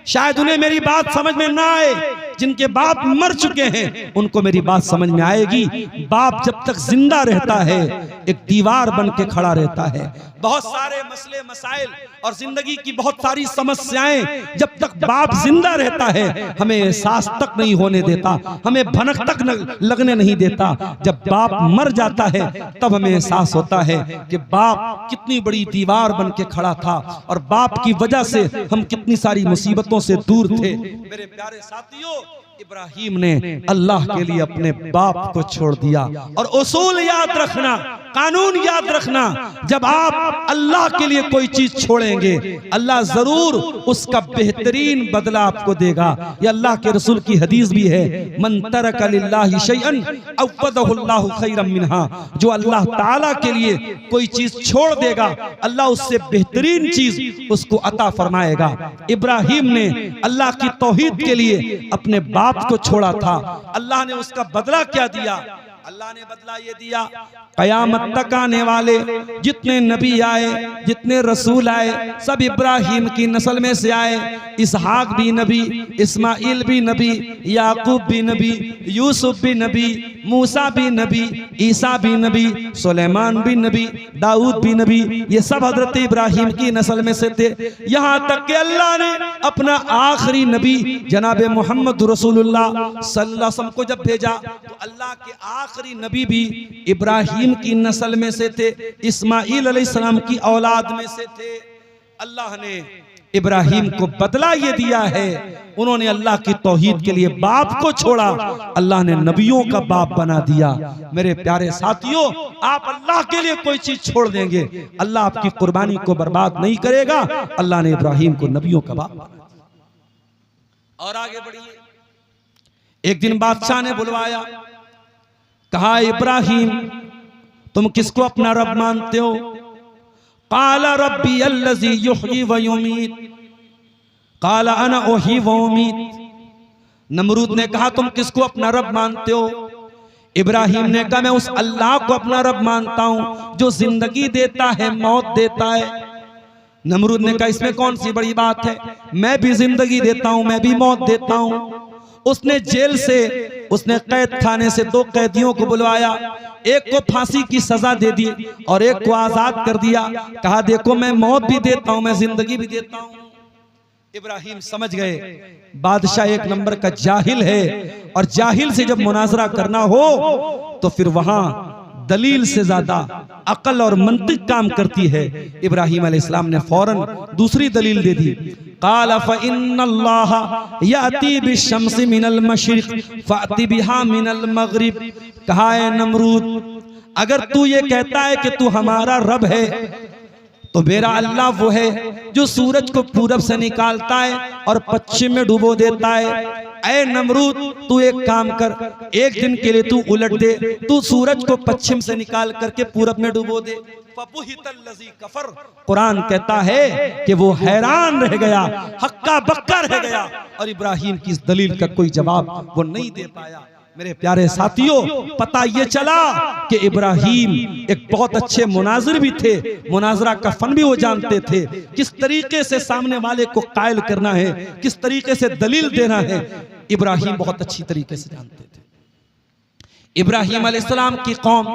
शायद उन्हें मेरी बात समझ में ना आए, जिनके बाप मर चुके हैं उनको मेरी बात समझ में आएगी। बाप जब तक जिंदा रहता है एक दीवार बन के खड़ा रहता है। बहुत सारे मसले मसाइल और जिंदगी की बहुत सारी समस्याएं जब तक बाप जिंदा रहता है हमें एहसास तक नहीं होने देता, हमें भनक तक लगने नहीं देता। जब बाप मर जाता है तब हमें एहसास होता है कि बाप कितनी बड़ी दीवार बन के खड़ा था और बाप की वजह से हम कितनी सारी मुसीबतों से दूर थे। मेरे प्यारे साथियों, इब्राहिम ने अल्लाह के लिए अपने बाप को छोड़ दिया। और उसूल याद रखना, कानून याद रखना, जब आप अल्लाह के लिए कोई चीज छोड़ेंगे अल्लाह जरूर उसका बेहतरीन बदला आपको देगा। ये अल्लाह के रसूल की हदीस भी है, मन तरका लिल्लाहि शैअन अव्वदहुल्लाहु खैरम मिन्हा, जो अल्लाह ताला के लिए कोई चीज छोड़ देगा अल्लाह उससे बेहतरीन चीज उसको अता फरमाएगा। इब्राहिम ने अल्लाह की तौहीद के लिए अपने बाप को छोड़ा था, अल्लाह ने उसका बदला क्या दिया? अल्लाह ने बदला ये दिया, कयामत तक आने वाले जितने नबी आए, जितने रसूल आए, सब इब्राहिम की नस्ल में से आए। इसहाक भी नबी, इस्माइल भी नबी, याकूब भी नबी, यूसुफ भी नबी, मूसा भी नबी, ईसा भी नबी, सुलेमान भी नबी, दाऊद भी नबी, ये सब हजरत इब्राहिम की नस्ल में से थे। यहाँ तक कि अल्लाह ने अपना आखिरी नबी जनाब मोहम्मद रसूलुल्लाह सल्लल्लाहु अलैहि वसल्लम को जब भेजा तो अल्लाह के आखिरी नबी भी इब्राहिम की नस्ल में से थे, इस्माइल अलैहिस्सलाम की औलाद में से थे। अल्लाह ने इब्राहिम को बदला ये दिया है, उन्होंने अल्लाह की तौहीद के लिए बाप को छोड़ा, अल्लाह ने नबियों का बाप बना दिया। मेरे प्यारे साथियों, आप अल्लाह के लिए कोई चीज छोड़ देंगे, अल्लाह आपकी कुर्बानी को बर्बाद नहीं करेगा। अल्लाह ने इब्राहिम को नबियों का बाप बना दिया। और आगे बढ़िए। एक दिन बादशाह ने बुलवाया, कहा इब्राहिम तुम किसको अपना रब मानते हो? काला रब्बी अल्लज़ी युह्यी व युमीत, काला अना उह्यी व उमीत। नमरूद ने कहा तुम किसको अपना रब मानते हो? इब्राहिम ने कहा मैं उस अल्लाह को अपना रब मानता हूं जो जिंदगी देता है, मौत देता है। नमरूद ने कहा इसमें कौन सी बड़ी बात है, मैं भी जिंदगी देता हूं, मैं भी मौत देता हूं। उसने जेल से, उसने कैद खाने से दो कैदियों को बुलवाया, एक को फांसी की सजा दे दी और एक को आजाद कर दिया। कहा देखो मैं मौत भी देता हूं, मैं जिंदगी भी देता हूं। इब्राहिम समझ गए बादशाह एक नंबर का जाहिल है, और जाहिल से जब मुनाजरा करना हो तो फिर वहां दलील से ज्यादा अकल और मंतिक काम करती है। इब्राहिम अलैहिस्सलाम ने फौरन दूसरी दलील दे दी। काला फ़इन्नल्लाह याती बिश्शम्सि मिनल मशरिक़ फ़अति बिहा मिनल मग़रिब। कहा है नमरूद, अगर तू ये कहता है कि तू हमारा रब है तो मेरा अल्लाह वो है जो सूरज को पूरब से निकालता है और पश्चिम में डुबो देता है। ऐ नमरूद तू एक काम कर, एक दिन के लिए तू उलट दे, तू सूरज को पश्चिम से निकाल करके पूरब में डुबो दे। फबुहितल्लज़ी कफ़र, कुरान कहता है कि वो हैरान रह गया, हक्का बक्का रह गया, और इब्राहिम की इस दलील का कोई जवाब वो नहीं दे पाया। मेरे प्यारे साथियों, पता ये चला कि इब्राहिम एक बहुत अच्छे मुनाजिर भी थे, मुनाजरा का फन भी वो जानते थे, किस तरीके से सामने वाले को कायल करना है, किस तरीके से दलील देना है, इब्राहिम बहुत अच्छी तरीके से जानते थे। इब्राहिम अलैहिस्सलाम की कौम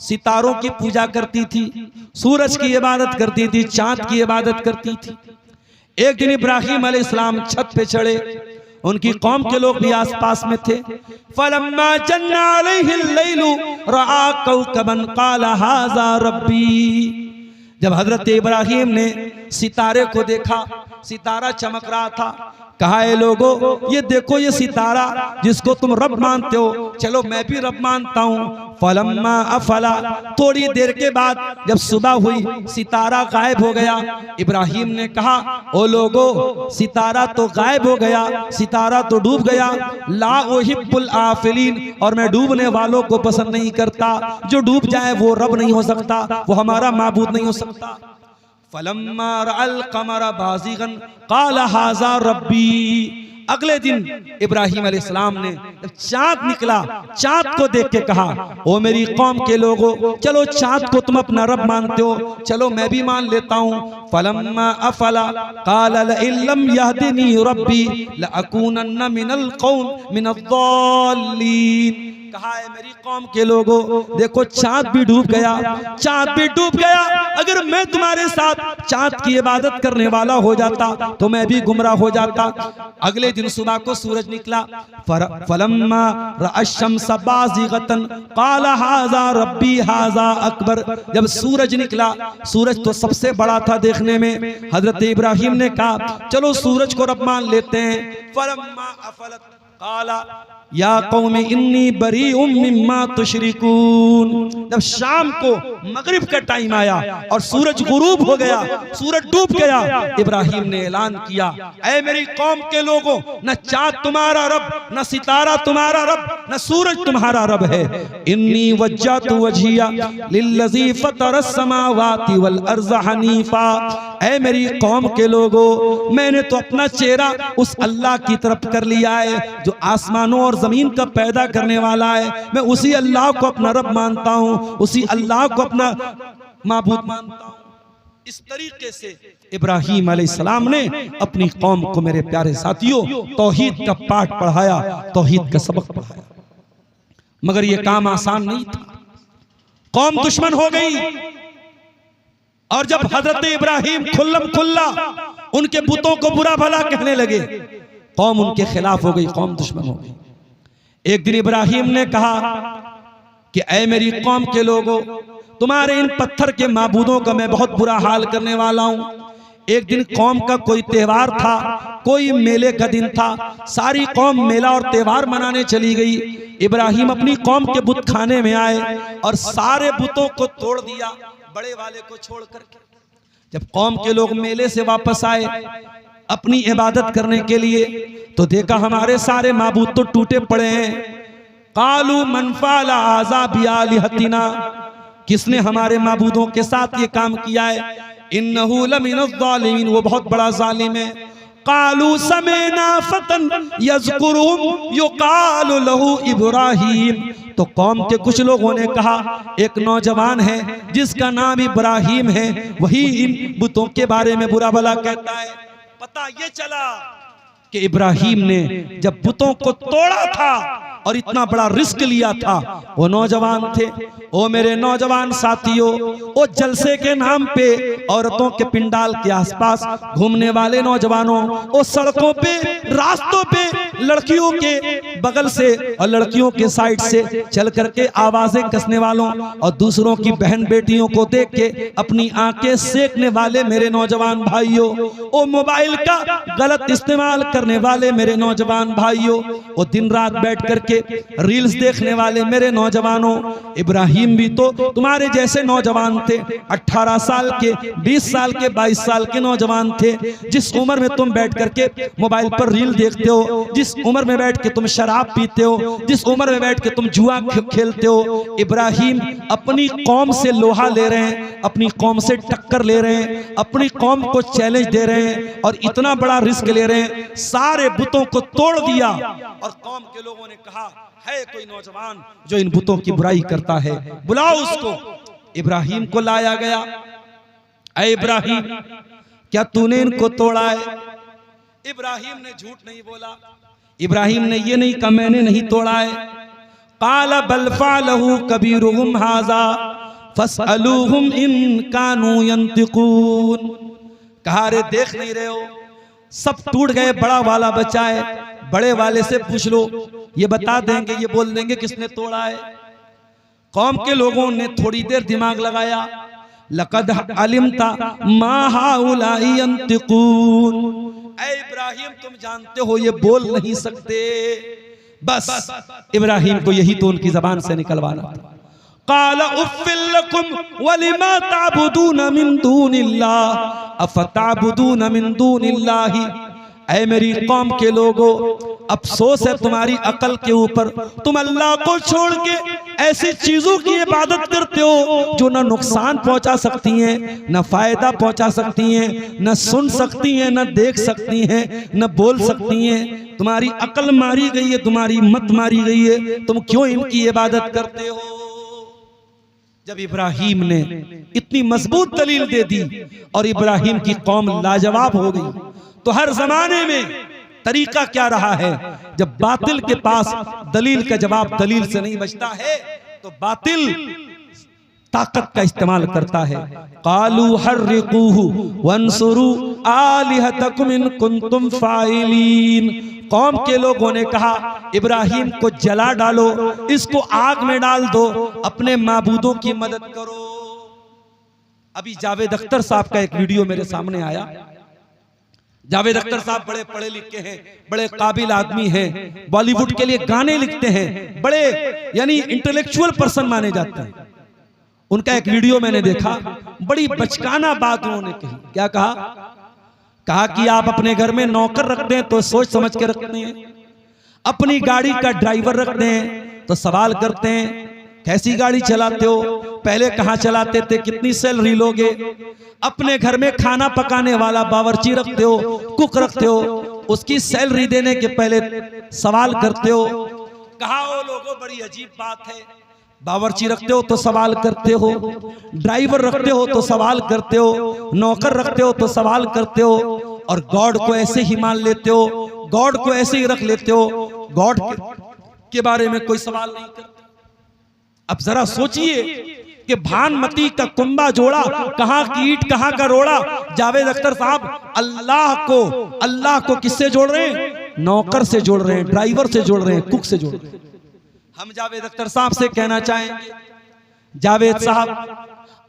सितारों की पूजा करती थी, सूरज की इबादत करती थी, चांद की इबादत करती थी। एक दिन इब्राहिम अलैहिस्सलाम छत पे चढ़े, उनकी कौम के लोग भी आसपास में थे। फलम्मा जन्ना अलैहिल लैलु रआ कौकबन काला हाज़ा रब्बी। जब हजरत इब्राहिम ने सितारे को देखा, सितारा चमक रहा था, कहा है लोगों ये देखो ये सितारा जिसको तुम रब मानते हो, चलो मैं भी रब मानता हूँ। फलम्मा अफला, थोड़ी देर के बाद जब सुबह हुई सितारा गायब हो गया। इब्राहिम ने कहा ओ लोगों सितारा तो गायब हो गया, सितारा तो डूब गया। ला उहिब्बुल आफिलीन, और मैं डूबने वालों को पसंद नहीं करता, जो डूब जाए वो रब नहीं हो सकता, वो हमारा माबूद नहीं हो सकता। फलम्मा रअल कमरा बाज़िगन क़ाला हाज़ा रब्बी। अगले दिन इब्राहिम अलैहिस्सलाम ने जब चाँद निकला, चाँद को देख के कहा ओ मेरी कौम के लोगों, चलो चाँद को तुम अपना रब मानते हो, चलो मैं भी मान लेता हूँ। फलम्मा अफला क़ाला लइल्लम यहदिनी रब्बी लअकूनन्न मिनल कौम मिनद्दाल्लीन। कहा है मेरी कौम के लोगों देखो चाँद भी डूब गया, चाँद भी डूब गया, अगर मैं तुम्हारे साथ चाँद की इबादत करने वाला हो जाता तो मैं भी गुमराह हो जाता। अगले दिन सुबह को सूरज निकला। फलम्मा रअश-शम्स बाज़िगतन क़ाला हाज़ा रब्बी हाज़ा अकबर। जब सूरज निकला, सूरज तो सबसे बड़ा था देखने में, हजरत इब्राहिम ने कहा चलो सूरज को रब मान लेते हैं। फलम्मा अफलत क़ाला या कौमी इन्नी बरीउम मिम्मा तुशरिकून। जब शाम को मगरिब का टाइम आया और सूरज गुरूब हो गया, सूरज डूब गया, इब्राहिम ने ऐलान किया ऐ मेरी कौम के लोगों, न चाँद तुम्हारा रब, न सितारा तुम्हारा रब, न सूरज तुम्हारा रब है। इन्नी वज्जहतु वजहिया लिल्लज़ी फ़तरस समावाति वल अर्ज़ हनीफा। ऐ मेरी कौम के लोगों, मैंने तो अपना चेहरा उस अल्लाह की तरफ कर लिया है जो आसमानों और जमीन का पैदा करने वाला है, मैं उसी अल्लाह को अपना रब मानता हूं, उसी अल्लाह को अपना माबूद मानता हूं। इस तरीके से इब्राहीम अलैहिस्सलाम ने अपनी कौम को, मेरे प्यारे साथियों, तौहीद का पाठ पढ़ाया, तौहीद का सबक पढ़ाया। मगर यह काम आसान नहीं था। कौम दुश्मन हो गई और जब हजरत इब्राहीम खुल्लम खुल्ला उनके बुतों को बुरा भला कहने लगे, कौम उनके खिलाफ हो गई, कौम दुश्मन हो गई। एक दिन इब्राहीम ने कहा कि ऐ मेरी कौम के लोगों, तुम्हारे इन पत्थर के माबूदों का मैं बहुत बुरा हाल करने वाला हूं। एक दिन कौम का कोई त्योहार था, कोई मेले का दिन था, सारी कौम मेला और त्योहार मनाने चली गई। इब्राहीम अपनी कौम के बुत खाने में आए और सारे बुतों को तोड़ दिया, बड़े वाले को छोड़ करके। जब कौम के लोग मेले से वापस आए अपनी इबादत करने के लिए, तो देखा हमारे सारे माबूद तो टूटे पड़े हैं। कालू मनफाला आजा बियालिहतिना, किसने हमारे माबूदों के साथ ये काम किया है? इन्नहु लमिनज़्ज़ालिमीन, वो बहुत बड़ा जालिम है। कालू समेना फतन यज़कुरुहुम युकालु लहू इब्राहीम, तो कौम के कुछ लोगों ने कहा एक नौजवान है जिसका नाम इब्राहीम है, वही इन बुतों के बारे में बुरा भला कहता है। पता ये चला कि इब्राहीम ने जब बुतों को तोड़ा था और इतना बड़ा रिस्क लिया था, वो नौजवान थे। ओ मेरे नौजवान साथियों, वो जलसे के नाम पे औरतों के पिंडाल के आसपास घूमने वाले नौजवानों, वो सड़कों पे, रास्तों पे लड़कियों के बगल से और लड़कियों के साइड से चल करके आवाजें कसने वालों और दूसरों की बहन बेटियों को देख के अपनी आंखें सेकने वाले मेरे नौजवान भाइयों, वो मोबाइल का गलत इस्तेमाल करने वाले मेरे नौजवान भाइयों, वो दिन रात बैठ करके रील्स देखने वाले मेरे नौजवानों। इब्राहीम भी तो तुम्हारे जैसे नौजवान थे, 18 साल के, 20 साल के, 22 साल के नौजवान थे। जिस उम्र में तुम बैठ करके मोबाइल पर रील देखते हो, जिस उम्र में बैठ के तुम शराब पीते हो, जिस उम्र में बैठ के तुम जुआ खेलते हो, इब्राहीम अपनी कौम से लोहा ले रहे हैं, अपनी कौम से टक्कर ले रहे हैं, अपनी कौम को चैलेंज दे रहे हैं और इतना बड़ा रिस्क ले रहे हैं। सारे बुतों को तोड़ दिया और कौम के लोगों ने कहा है कोई नौजवान जो इन बुतों की बुराई करता है, बुलाओ उसको। इब्राहीम को लाया गया। ऐ इब्राहीम, क्या तूने इनको तोड़ा है? इब्राहीम ने झूठ नहीं बोला। इब्राहीम ने ये नहीं कहा मैंने नहीं तोड़ा है। काला बल फ़अलहु कबीरुहुम हाज़ा फस्अलूहुम इन कानू यंतिकून। कहा रे देख नहीं रहे हो, सब टूट गए, बड़ा वाला बचा है, बड़े वाले से पूछ लो, ये बता देंगे, ये बोल देंगे किसने तोड़ा है। कौम के लोगों ने थोड़ी देर दिमाग लगाया। लक़द अलिमता मा हाउलाई यंतिकून, ऐ इब्राहीम तुम जानते हो ये बोल नहीं सकते। बस इब्राहीम को यही तो उनकी जबान से निकलवाना था। काला उफ़्फ़िल लकुम वलिमा ताबुदून मिन दूनिल्लाह अफ़ताबुदून मिन दूनिल्लाहि। ऐ मेरी कौम के लोगों, अफसोस है तुम्हारी अकल के ऊपर, तुम अल्लाह को छोड़ के ऐसी चीजों की इबादत करते हो जो न नुकसान पहुंचा सकती हैं, न फायदा पहुंचा सकती हैं, न सुन सकती हैं, न देख सकती हैं, न बोल सकती हैं। तुम्हारी अकल मारी गई है, तुम्हारी मत मारी गई है, तुम क्यों इनकी इबादत करते हो? जब इब्राहीम ने इतनी मजबूत दलील दे दी और इब्राहीम की कौम लाजवाब हो गई, तो हर जमाने में तरीका क्या रहा है, जब बातिल के पास दलील का जवाब दलील से नहीं बचता है तो बातिल ताकत का इस्तेमाल करता है। कालू हर्रिकूहु वंसुरू आलिहतकुम इन कुंतुम फाइलीन। कौम के लोगों ने कहा इब्राहीम को जला डालो, इसको आग में डाल दो, अपने माबूदों की मदद करो। अभी जावेद अख्तर साहब का एक वीडियो मेरे सामने आया। जावेद अख्तर साहब बड़े पढ़े लिखे हैं, बड़े काबिल आदमी हैं, बॉलीवुड के लिए गाने लिखते हैं, बड़े यानी इंटेलेक्चुअल पर्सन माने जाते हैं। उनका एक वीडियो मैंने देखा, बड़ी बचकाना बात उन्होंने कही। क्या कहा कि आप अपने घर में नौकर रखते हैं तो सोच समझ के रखते हैं, अपनी गाड़ी का ड्राइवर रखते हैं तो सवाल करते हैं कैसी गाड़ी चलाते हो, पहले कहां चलाते थे, कितनी सैलरी लोगे। अपने घर में खाना पकाने वाला बावर्ची रखते हो, कुक रखते हो उसकी सैलरी देने के पहले सवाल करते हो। कहा वो लोगों बड़ी अजीब बात है, बावर्ची रखते हो तो सवाल करते हो, ड्राइवर रखते हो तो सवाल करते हो, नौकर रखते हो तो सवाल करते हो, और गॉड को ऐसे ही मान लेते हो, गॉड को ऐसे ही रख लेते हो, गॉड के बारे में कोई सवाल नहीं करते। अब जरा सोचिए कि भानमती का कुंबा जोड़ा, कहां की ईट कहां का रोड़ा। जावेद अख्तर साहब अल्लाह को किससे जोड़ रहे हैं? नौकर से जोड़ रहे हैं, ड्राइवर से जोड़ रहे हैं, कुक से जोड़ रहे हैं। हम जावेद अख्तर साहब से कहना चाहेंगे, जावेद साहब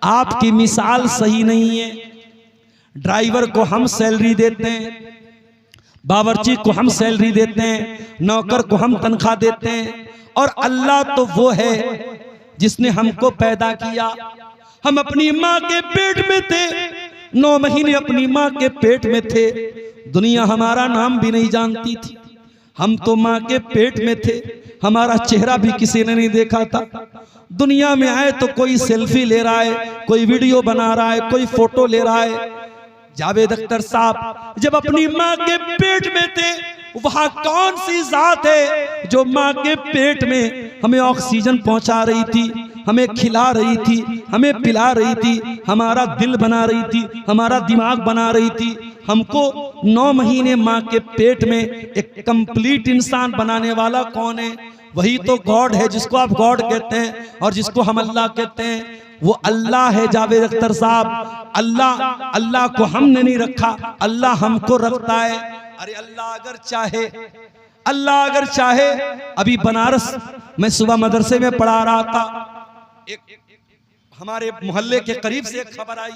आपकी मिसाल सही नहीं है। ड्राइवर को हम सैलरी देते हैं, बावर्ची को हम सैलरी देते हैं, नौकर को हम तनख्वाह देते हैं, और अल्लाह तो वो है जिसने हमको पैदा किया। हम अपनी माँ के पेट में थे, 9 महीने अपनी माँ के पेट में थे, दुनिया हमारा नाम भी नहीं जानती थी। हम तो माँ के पेट में थे, हमारा चेहरा भी किसी ने नहीं देखा था। दुनिया में आए तो कोई सेल्फी ले रहा है, कोई वीडियो बना रहा है, कोई फोटो ले रहा है। जावेद अख्तर साहब जब अपनी माँ के पेट में थे, वहां कौन सी जात है जो माँ के पेट में हमें ऑक्सीजन पहुंचा रही थी, हमें खिला रही थी, हमें पिला रही थी, हमारा दिल बना रही थी, हमारा दिमाग बना रही थी। हमको 9 महीने माँ के पेट में एक कंप्लीट इंसान बनाने वाला कौन है? वही तो गॉड है, जिसको आप गॉड कहते हैं और जिसको हम अल्लाह कहते हैं। वो अल्लाह है जावेद अख्तर साहब। अल्लाह को हमने नहीं रखा, अल्लाह हमको रखता है। अरे अल्लाह अगर चाहे, अभी बनारस मैं सुबह मदरसे में पढ़ा रहा था, एक हमारे मोहल्ले के करीब से एक खबर आई,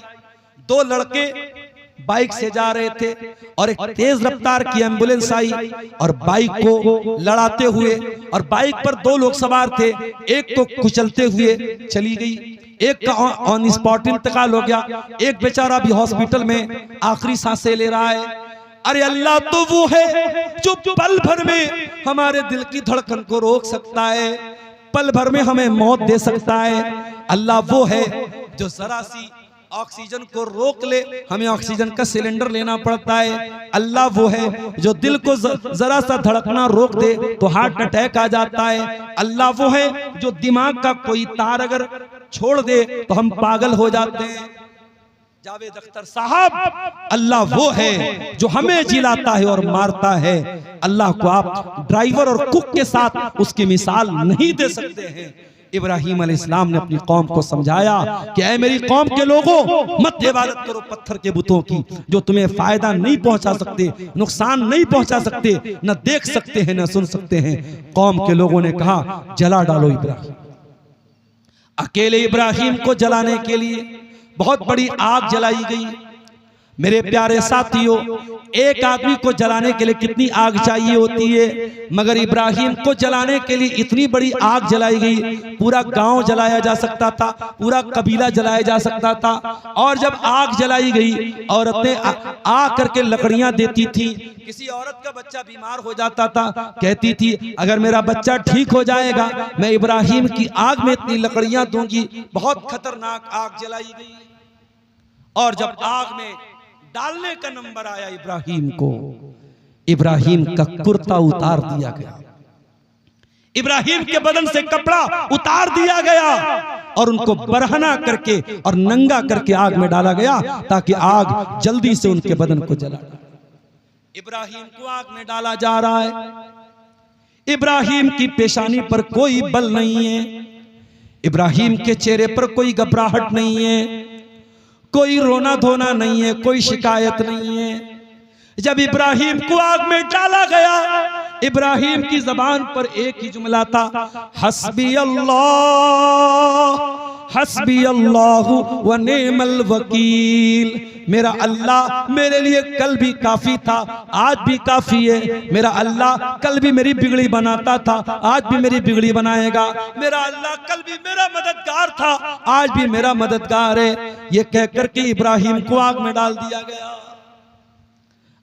2 लड़के बाइक से जा रहे थे और एक तेज रफ्तार की एम्बुलेंस आई और बाइक को लड़ाते हुए, और बाइक पर 2 लोग सवार थे, एक को कुचलते हुए चली गई, एक का ऑन स्पॉट इंतकाल हो गया, एक बेचारा भी हॉस्पिटल में आखिरी सांसें ले रहा है। अरे अल्लाह तो वो है जो पल भर में हमारे दिल की धड़कन को रोक सकता है, पल भर में हमें मौत दे सकता है। अल्लाह वो है जो जरा सी ऑक्सीजन को रोक ले, हमें ऑक्सीजन का सिलेंडर लेना पड़ता है। अल्लाह वो है जो दिल को जरा सा धड़कना रोक दे तो हार्ट अटैक आ जाता है। अल्लाह वो है जो दिमाग का कोई तार अगर छोड़ दे तो हम पागल हो जाते हैं। जावेद अख्तर साहब, अल्लाह वो है जो हमें जिलाता है और मारता है। अल्लाह को आप ड्राइवर और कुक के साथ उसकी मिसाल नहीं दे सकते हैं। इब्राहिम अलैहिस्सलाम ने अपनी कौम को समझाया कि ऐ मेरी कौम के लोगों, मत इबादत करो पत्थर के बुतों की, जो तुम्हें फायदा नहीं पहुंचा सकते, नुकसान नहीं पहुंचा सकते, न देख सकते हैं न सुन सकते हैं। कौम के लोगों ने कहा जला डालो इब्राहिम। अकेले इब्राहिम को जलाने के लिए बहुत बड़ी आग जलाई गई। मेरे प्यारे साथियों, एक आदमी को जलाने के लिए कितनी आग चाहिए होती है, मगर इब्राहिम को जलाने के लिए इतनी बड़ी आग जलाई गई। पूरा गांव जलाया जा सकता था, पूरा कबीला जलाया जा सकता था। और जब आग जलाई गई, औरतें आ करके लकड़ियां देती थी। किसी औरत का बच्चा बीमार हो जाता था, कहती थी अगर मेरा बच्चा ठीक हो जाएगा मैं इब्राहिम की आग में इतनी लकड़ियां दूंगी। बहुत खतरनाक आग जलाई गई। और जब आग में डालने का नंबर आया इब्राहिम को, इब्राहिम का कुर्ता उतार दिया गया, इब्राहिम के बदन से कपड़ा उतार दिया गया और उनको बरहना करके और नंगा करके आग में डाला गया ताकि आग जल्दी से उनके बदन को जला। इब्राहिम को आग में डाला जा रहा है। इब्राहिम की पेशानी पर कोई बल नहीं है, इब्राहिम के चेहरे पर कोई घबराहट नहीं है, कोई रोना धोना नहीं है, कोई शिकायत नहीं है। जब इब्राहिम को आग में डाला गया, इब्राहिम की जबान पर एक ही जुमला था, हस्बी अल्लाहु व निअमल वकील। मेरा अल्लाह मेरे लिए कल भी काफी था, आज भी काफी है। मेरा अल्लाह कल भी मेरी बिगड़ी बनाता था, आज भी मेरी बिगड़ी बनाएगा। मेरा अल्लाह कल भी मेरा मददगार था, आज भी मेरा मददगार है। ये कहकर के इब्राहिम को आग में डाल दिया गया।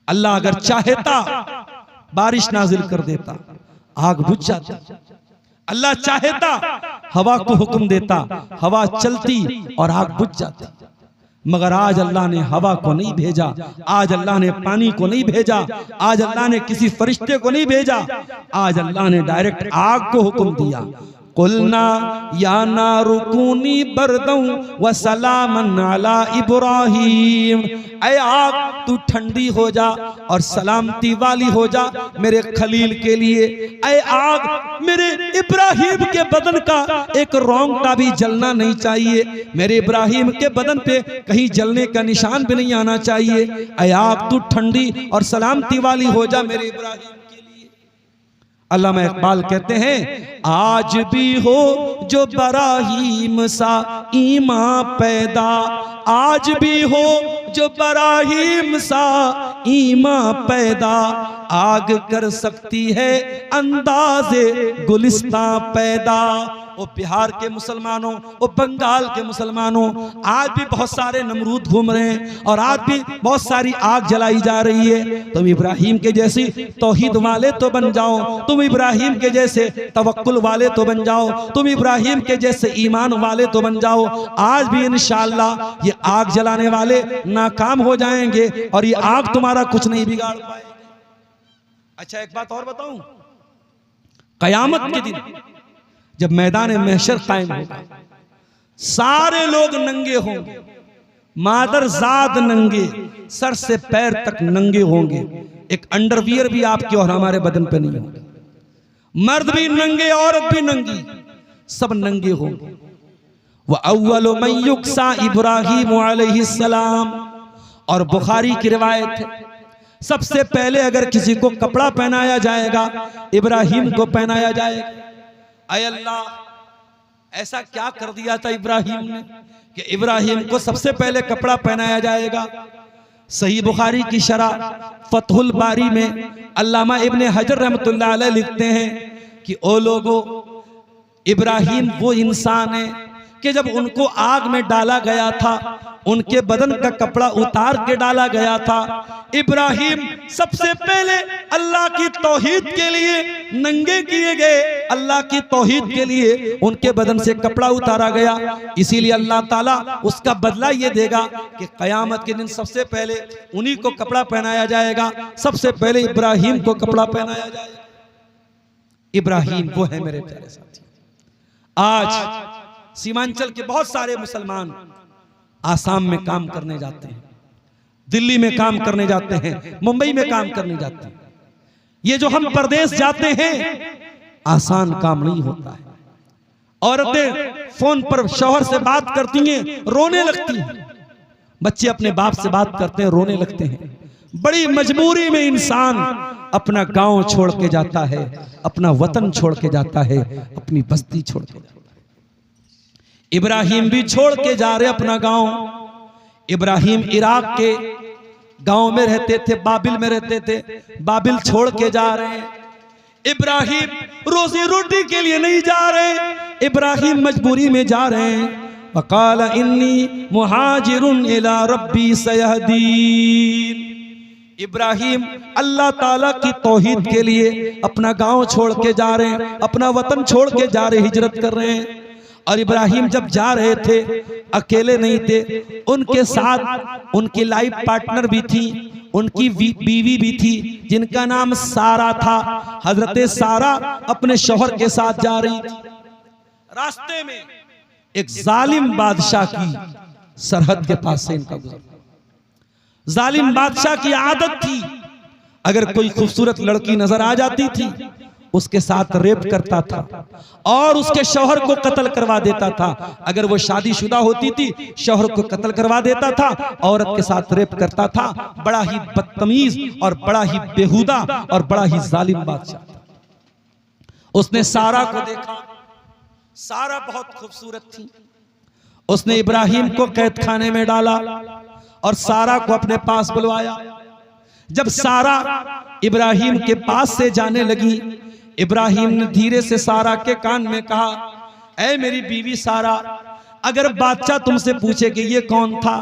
अल्लाह अगर चाहता बारिश नाजिल कर देता, आग बुझ जाती। अल्लाह चाहता हवा को हुक्म देता, हवा चलती और आग बुझ जाती। मगर आज अल्लाह ने हवा को नहीं भेजा, आज अल्लाह ने पानी को नहीं भेजा, आज अल्लाह ने किसी फरिश्ते को नहीं भेजा, आज अल्लाह ने डायरेक्ट आग को हुक्म दिया। कुलना या नारुकूनी बरदौ व सलामन अला इब्राहीम, ऐ आग तू ठंडी हो जा और सलामती वाली हो जा मेरे खलील के लिए। ऐ आग मेरे इब्राहिम के बदन का एक रोंगटा भी जलना नहीं चाहिए, मेरे इब्राहिम के बदन पे कहीं जलने का निशान भी नहीं आना चाहिए। ऐ आग तू ठंडी और सलामती वाली हो जा मेरे इब्राहिम के लिए। अल्लामा इकबाल कहते हैं, आज भी हो जो बराहीम सा ईमान पैदा, आज भी हो जो बराहीम सा ईमान पैदा, आग कर सकती है अंदाज़े गुलिस्तां पैदा। वो बिहार के मुसलमानों, वो बंगाल के मुसलमानों, आज भी बहुत सारे नमरूद घूम रहे हैं और आज भी बहुत सारी आग जलाई जा रही है। तुम इब्राहिम के जैसी तौहीद वाले तो बन जाओ, तुम इब्राहिम के जैसे तवक्कुल वाले तो बन जाओ, तुम इब्राहिम के जैसे ईमान वाले तो बन जाओ। आज भी इंशाअल्लाह ये आग जलाने वाले नाकाम हो जाएंगे और ये आग तुम्हारा कुछ नहीं बिगाड़ पाएगी। अच्छा, एक बात और बताऊं, कयामत के दिन जब मैदान महशर कायम होगा, सारे लोग नंगे होंगे, मादरजाद नंगे, सर से पैर तक नंगे होंगे, एक अंडरवियर भी आपके और हमारे बदन पे नहीं होगा, मर्द भी नंगे औरत भी नंगी, सब नंगे होंगे। वह अव्वलु मन युक्सा इब्राहीम अलैहिस्सलाम, और बुखारी की रिवायत है, सबसे पहले अगर किसी को कपड़ा पहनाया जाएगा इब्राहिम को पहनाया जाएगा। ऐ अल्लाह, ऐसा क्या कर दिया था इब्राहिम ने कि इब्राहिम को सबसे पहले कपड़ा पहनाया जाएगा। सही बुखारी की शरह फतहुल बारी में अल्लामा इब्ने हजर रहमतुल्लाह अलैह लिखते हैं कि ओ लोगों, इब्राहिम वो इंसान है कि जब उनको आग में डाला गया था, उनके बदन का कपड़ा उतार के डाला गया था। इब्राहिम सबसे पहले अल्लाह की तौहीद के लिए नंगे किए गए, अल्लाह की तौहीद के लिए उनके बदन से कपड़ा उतारा गया। इसीलिए अल्लाह ताला उसका बदला ये देगा कि कयामत के दिन सबसे पहले उन्हीं को कपड़ा पहनाया जाएगा, सबसे पहले इब्राहिम को कपड़ा पहनाया जाएगा। इब्राहिम वो है मेरे प्यारे साथी। आज सीमांचल के बहुत सारे मुसलमान आसाम में काम करने जाते हैं, दिल्ली में काम करने जाते हैं, मुंबई में काम करने जाते हैं। ये जो हम प्रदेश जाते हैं, आसान काम नहीं होता है। औरतें फोन पर शौहर से बात करती हैं, रोने लगती हैं। बच्चे अपने बाप से बात करते हैं, रोने लगते हैं। बड़ी मजबूरी में इंसान अपना गांव छोड़ के जाता है, अपना वतन छोड़ के जाता है, अपनी बस्ती छोड़ के जाता है। इब्राहिम भी छोड़ के जा रहे अपना गांव। इब्राहिम इराक के गांव में रहते थे, बाबिल में रहते थे, बाबिल छोड़ के जा रहे हैं। इब्राहिम रोजी रोटी के लिए नहीं जा रहे, इब्राहिम मजबूरी में जा रहे हैं। वक़ाल इन्नी मुहाजिरुन इला रब्बी सयहदीन। इब्राहिम अल्लाह ताला की तौहीद के लिए अपना गांव छोड़ के जा रहे हैं, अपना वतन छोड़ के जा रहे, हिजरत कर रहे हैं। और इब्राहिम जब जा रहे थे अकेले नहीं थे, उनके साथ उनकी लाइफ पार्टनर भी थी, उनकी बीवी भी थी जिनका नाम सारा था। हजरत सारा अपने शौहर के साथ जा रही थी। रास्ते में एक जालिम बादशाह की सरहद के पास से इनका गुजर। जालिम बादशाह की आदत थी, अगर कोई खूबसूरत लड़की नजर आ जाती थी उसके साथ रेप करता था और उसके शौहर को कत्ल करवा देता था। अगर वो शादीशुदा होती थी, शौहर को कत्ल करवा देता था, औरत के साथ रेप करता था। बड़ा ही बदतमीज और बड़ा ही बेहुदा और बड़ा ही जालिम बादशाह। उसने सारा को देखा, सारा बहुत खूबसूरत थी। उसने इब्राहिम को कैद खाने में डाला और सारा को अपने पास बुलवाया। जब सारा इब्राहिम के पास से जाने लगी, इब्राहिम ने धीरे से सारा के कान में कहा, ऐ मेरी बीवी सारा, अगर बादशाह तुमसे पूछे कि ये कौन था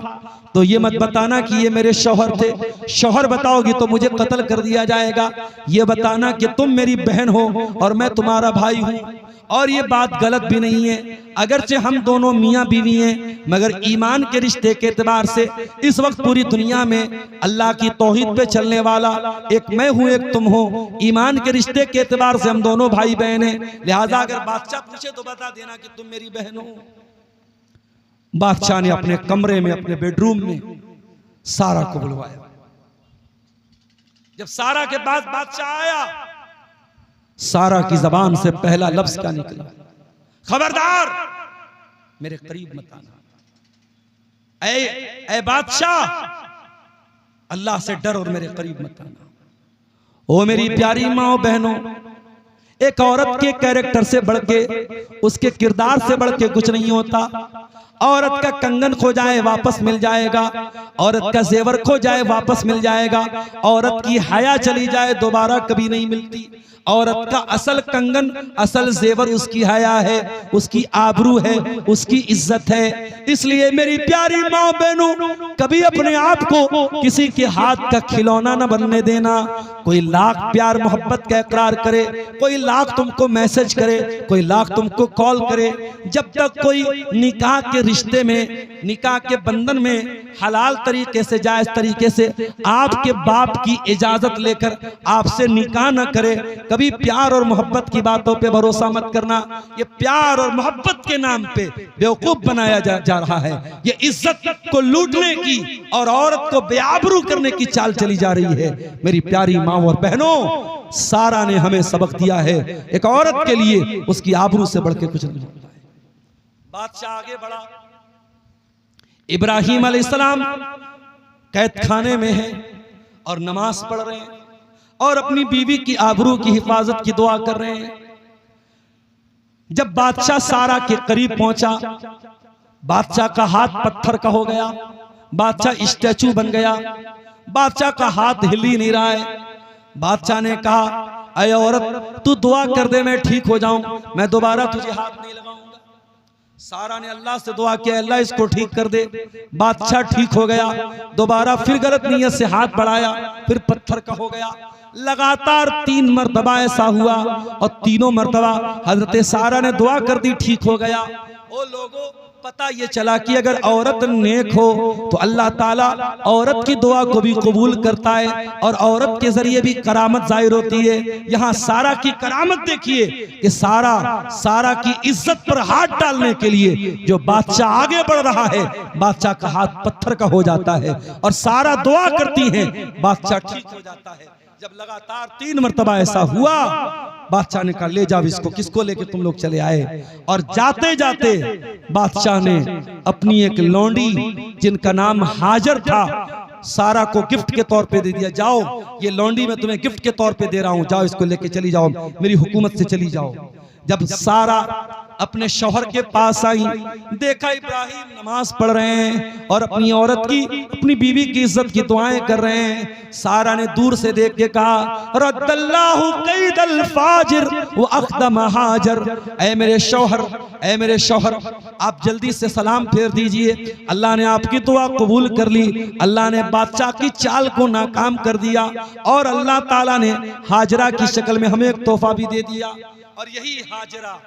तो ये मत बताना कि ये मेरे शौहर थे। शौहर बताओगी तो मुझे कत्ल कर दिया जाएगा। ये बताना कि तुम मेरी बहन हो और मैं तुम्हारा भाई हूँ। और ये बात गलत भी नहीं है, अगरचे हम दोनों मियाँ बीवी हैं, मगर ईमान के रिश्ते के एतबार से इस वक्त पूरी दुनिया में अल्लाह की तौहीद पे चलने वाला एक मैं हूँ, एक तुम हो। ईमान के रिश्ते के एतबार से हम दोनों भाई बहन हैं। लिहाजा अगर बादशाह पूछे तो बता देना कि तुम मेरी बहन हो। बादशाह ने अपने कमरे में, अपने बेडरूम में सारा को बुलवाया। जब सारा के पास बादशाह आया, सारा की जबान से पहला लफ्ज क्या निकला? खबरदार मेरे करीब मत आना। ऐ बादशाह, अल्लाह से डर और मेरे करीब मत आना। ओ मेरी प्यारी माँ बहनों, एक औरत के कैरेक्टर से बढ़ के, उसके किरदार से बढ़ के कुछ नहीं होता। औरत का कंगन खो जाए वापस मिल जाएगा, औरत का जेवर खो जाए वापस मिल जाएगा, औरत की हया चली जाए दोबारा कभी नहीं मिलती। औरत का असल कंगन, असल जेवर उसकी हया है, उसकी आबरू है, उसकी इज्जत है। इसलिए मेरी प्यारी माँ बहनों, कभी अपने आप को किसी के हाथ का खिलौना न बनने देना। कोई लाख प्यार मोहब्बत का इकरार करे, कोई लाख तुमको मैसेज करे, कोई लाख तुमको कॉल करे, जब तक कोई निकाह के रिश्ते में, निकाह के बंधन में हलाल तरीके से, जायज तरीके से आपके बाप की इजाजत लेकर आपसे निकाह न करे, कभी प्यार और मोहब्बत की बातों पे भरोसा मत करना। ये प्यार और मोहब्बत के नाम पे बेवकूफ बनाया जा रहा है। ये इज्जत को लूटने की और औरत को बेआबरू करने की चाल चली जा रही है। मेरी प्यारी माँ और बहनों, सारा ने हमें सबक दिया है, एक औरत के लिए उसकी आबरू से बढ़ के कुछ नहीं होता है। बादशाह आगे बढ़ा। इब्राहिम अलैहिस्सलाम कैद खाने में है और नमाज पढ़ रहे हैं और अपनी बीवी की आबरू की हिफाजत की दुआ कर रहे हैं। जब बादशाह सारा के करीब पहुंचा, बादशाह का हाथ पत्थर का हो गया, बादशाह स्टैचू बन गया, बादशाह का हाथ हिल ही नहीं रहा है। बादशाह ने कहा, अय औरत, तू दुआ कर दे, मैं ठीक हो जाऊं, मैं दोबारा तुझे हाथ नहीं लगाऊंगा। सारा ने अल्लाह से दुआ किया, अल्लाह इसको ठीक कर दे। बादशाह ठीक हो गया, दोबारा फिर गलत नीयत से हाथ बढ़ाया, फिर पत्थर का हो गया। लगातार 3 मरतबा ऐसा हुआ और तीनों मरतबा हजरत सारा ने दुआ कर दी, ठीक हो गया। ओ लोगों, पता ये चला कि अगर औरत नेक हो तो अल्लाह ताला औरत की दुआ को भी कबूल करता है और औरत के जरिए भी करामत जाहिर होती है। यहाँ सारा की करामत देखिए कि सारा की इज्जत पर हाथ डालने के लिए जो बादशाह आगे बढ़ रहा है, बादशाह का हाथ पत्थर का हो जाता है और सारा दुआ करती है, बादशाह ठीक हो जाता है। जब लगातार 3 मरतबा ऐसा हुआ, बादशाह ने कहा, ले जाओ इसको, किसको लेके तुम लोग चले आए? और जाते जाते बादशाह ने अपनी एक लौंडी जिनका नाम हाजर था, सारा को गिफ्ट के तौर पे दे दिया। जाओ, ये लौंडी मैं तुम्हें गिफ्ट के तौर पे दे रहा हूं, जाओ इसको लेके चली जाओ, मेरी हुकूमत से चली जाओ। जब सारा अपने शौहर के पास आई, देखा इब्राहिम नमाज पढ़ रहे हैं और अपनी औरत की, अपनी बीवी की इज्जत की दुआएं कर रहे हैं। सारा ने दूर से देख के कहा, रद्दल्लाहु कैदल फाजिर व अखदम हाजर, ऐ मेरे शौहर, आप जल्दी से सलाम फेर दीजिए, अल्लाह ने आपकी दुआ कबूल कर ली। अल्लाह ने बादशाह की चाल को नाकाम कर दिया और अल्लाह ताला ने हाजरा की शक्ल में हमें एक तोहफा भी दे दिया। और यही हाजरा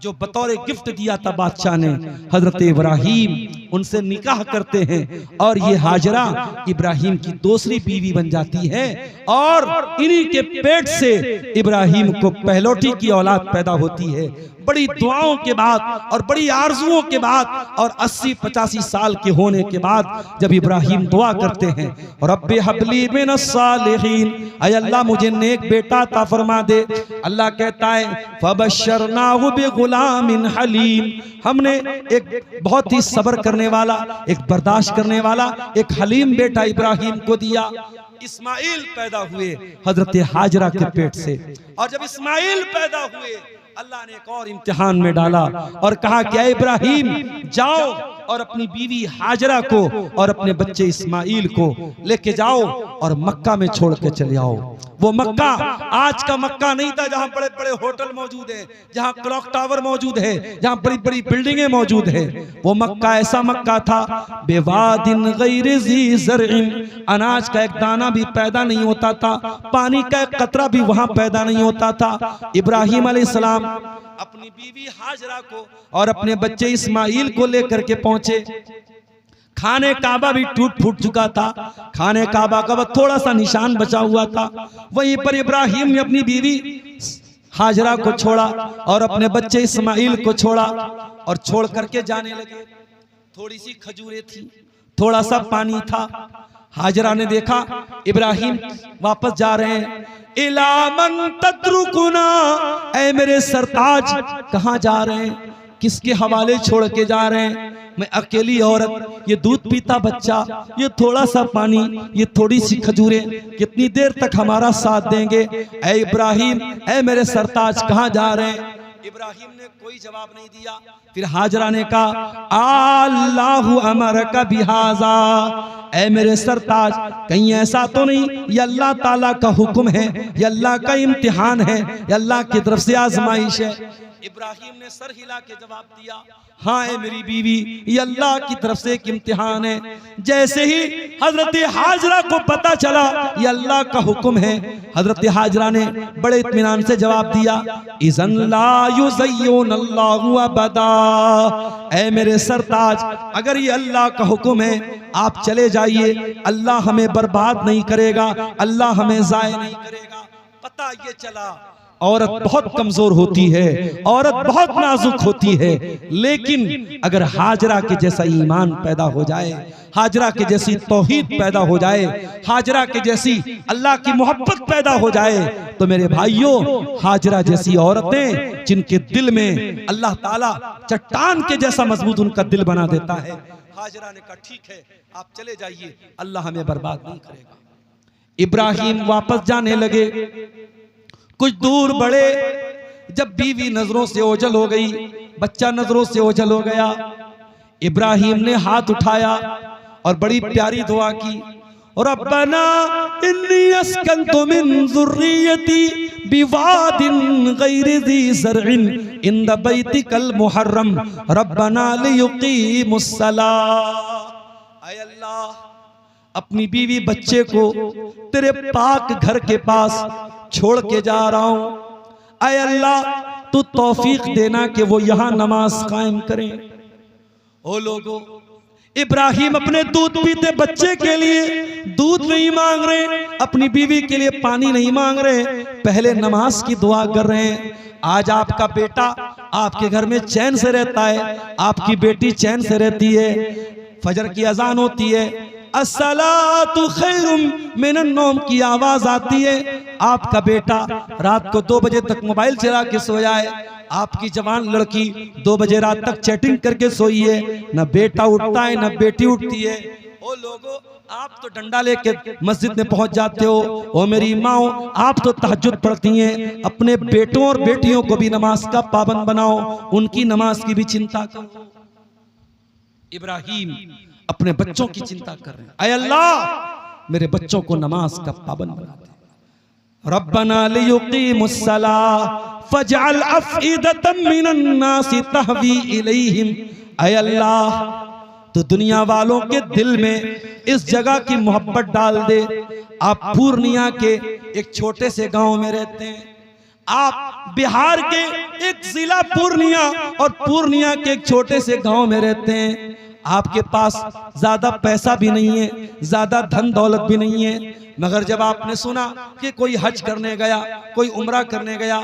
जो बतौर गिफ्ट दिया था बादशाह ने, हजरत इब्राहिम उनसे निकाह करते हैं और ये हाजरा इब्राहिम की दूसरी बीवी बन जाती है और इन्हीं के पेट से इब्राहिम को पहलौठी की औलाद पैदा होती है। बड़ी दुआओं के बाद और बड़ी आरजुओं के बाद और 80-85 साल के होने के बाद जब इब्राहिम दुआ करते हैं, रब्बे हबली मिनस सालिहीन, ऐ अल्लाह मुझे नेक बेटा अता फरमा दे। अल्लाह कहता है, फबश्शरनाहु बिगुलामिन हलीम, हमने एक बहुत ही सब्र करने वाला, एक बर्दाश्त करने वाला, एक हलीम बेटा इब्राहिम को दिया। इस्माइल पैदा हुए हजरत हाजरा के पेट से, और जब इस्माइल पैदा हुए, अल्लाह ने एक और इम्तिहान में डाला और कहा कि इब्राहिम जाओ और अपनी बीवी हाजरा को और अपने बच्चे इस्माइल को लेके जाओ और मक्का में छोड़ के चले आओ। वो मक्का आज का मक्का नहीं था जहां बड़े बड़े होटल मौजूद है, जहां क्लॉक टावर मौजूद है, जहां बड़ी बड़ी बिल्डिंगें मौजूद है। वो मक्का ऐसा मक्का था बेवादिन गैर ज़ी ज़रइन, अनाज का एक दाना भी पैदा नहीं होता था, पानी का एक कतरा भी वहां पैदा नहीं होता था। इब्राहिम अलैहिस्सलाम अपनी बीवी हाजरा को और अपने बच्चे इस्माइल को लेकर के पहुंचे। खाने काबा भी टूट फूट चुका था, खाने काबा का थोड़ा सा निशान बचा हुआ था। वहीं पर इब्राहिम ने अपनी बीवी हाजरा को छोड़ा और अपने बच्चे इस्माइल को छोड़ा और छोड़ करके जाने लगे। थोड़ी सी खजूरें थी, थोड़ा सा पानी था। हाजरा ने देखा इब्राहिम वापस जा रहे हैं। इला मन तत्रुकुना, ऐ मेरे सरताज कहां जा रहे हैं, किसके हवाले छोड़ के जा रहे हैं? मैं अकेली औरत, ये दूध पीता बच्चा, ये थोड़ा सा पानी, ये थोड़ी सी खजूरें कितनी देर तक हमारा साथ देंगे? ऐ इब्राहिम, ऐ मेरे सरताज कहां जा रहे हैं? इब्राहिम ने कोई जवाब नहीं दिया। फिर हाजरा ने कहा अल्लाहु अमरका बिहाजा, ऐ मेरे सरताज कहीं ऐसा तो नहीं ये अल्लाह ताला का हुक्म है, ये अल्लाह का इम्तिहान है, ये अल्लाह की तरफ से आजमाइश है? इब्राहिम ने सर हिला के जवाब दिया हाँ है मेरी बीवी, ये अल्लाह की तरफ से एक इम्तिहान है। जैसे ही हजरत हाजरा को पता चला ये अल्लाह का हुक्म है, हजरत हाजरा ने बड़े इत्मीनान से जवाब दिया इज़न ला युज़य्युनल्लाहु अबदा, ऐ मेरे सरताज अगर ये अल्लाह का हुक्म है आप चले जाइए, अल्लाह हमें बर्बाद नहीं करेगा, अल्लाह हमें ज़ाय नहीं करेगा। पता ये चला औरत बहुत कमजोर होती है, औरत बहुत नाजुक होती है, लेकिन अगर हाजरा के जैसा ईमान पैदा हो जाए, हाजरा के जैसी तौहीद पैदा हो जाए, हाजरा के जैसी अल्लाह की मोहब्बत पैदा हो जाए, तो मेरे भाइयों हाजरा जैसी औरतें जिनके दिल में अल्लाह ताला चट्टान के जैसा मजबूत उनका दिल बना देता है। हाजरा ने कहा ठीक है आप चले जाइए, अल्लाह हमें बर्बाद नहीं करेगा। इब्राहिम वापस जाने लगे। कुछ दूर बढ़े, जब बीवी नजरों से ओझल हो गई, बच्चा नजरों से ओझल हो गया, इब्राहिम ने हाथ उठाया और बड़ी प्यारी दुआ की, रब्बना इन्नी अस्कंतु मिन ज़ुर्रियती बिवादिन गैरि ज़ी ज़रइन इंद बैतिकल मुहर्रम रब्बना लियुक़ीमुस्सलाह। ऐ अल्लाह अपनी बीवी बच्चे को तेरे पाक घर के पास छोड़ के जा रहा हूं। ऐ अल्लाह तू तौफीक देना कि वो यहां नमाज कायम करें। ओ लोगों, इब्राहिम अपने दूध पीते बच्चे के लिए दूध नहीं मांग रहे, अपनी बीवी के लिए पानी नहीं मांग रहे, पहले नमाज की दुआ कर रहे हैं। आज आपका बेटा आपके घर में चैन से रहता है, आपकी बेटी चैन से रहती है, फजर की अजान होती है, अस्सलातु खैरुम मिनन नौम की आवाज आती है, आपका बेटा रात को 2 बजे तक मोबाइल चला के सोया है, आपकी जवान लड़की 2 बजे रात तक चैटिंग करके सोई है, न बेटा उठता है न बेटी उठती है। ओ लोगों, आप तो डंडा लेके मस्जिद में पहुंच जाते हो, ओ मेरी माओ आप तो तहज्जुद पढ़ती हैं, अपने बेटों और बेटियों को भी नमाज का पाबंद बनाओ, उनकी नमाज की भी चिंता करो। इब्राहिम अपने बच्चों की चिंता कर रहे हैं, ऐ अल्लाह मेरे बच्चों को नमाज का पाबंद बना दे। रब्बना लियुक़ीमुस्सलाह फजअल अफ़ईदतम मिनन नासि तहवी इलैहिम। ऐ अल्लाह तो दुनिया वालों के दिल में इस जगह की मोहब्बत डाल दे। आप पूर्णिया के एक छोटे से गांव में रहते हैं, आप बिहार के एक जिला पूर्णिया और पूर्णिया के एक छोटे से गांव में रहते हैं, आपके पास ज्यादा पैसा भी नहीं है, ज्यादा धन दौलत भी नहीं है, मगर जब आपने सुना कि कोई हज करने गया, कोई उम्रा करने गया,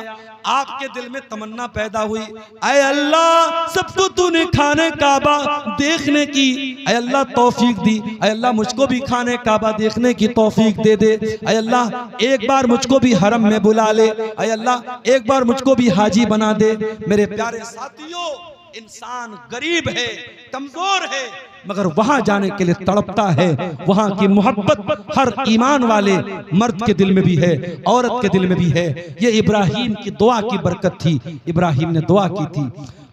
आपके दिल में तमन्ना पैदा हुई, ऐ अल्लाह सबको तूने खाने काबा देखने की ऐ अल्लाह तौफीक दी, ऐ अल्लाह मुझको भी खाने काबा देखने की तौफीक दे दे, ऐ अल्लाह एक बार मुझको भी हरम में बुला ले, ऐ अल्लाह एक बार मुझको भी हाजी बना दे। मेरे प्यारे साथियों, इंसान गरीब है, कमजोर है, मगर वहां जाने के लिए तड़पता है। वहां की मोहब्बत हर ईमान वाले मर्द के दिल में भी है, औरत के दिल में भी है। ये इब्राहिम की दुआ की बरकत थी। इब्राहिम ने दुआ की थी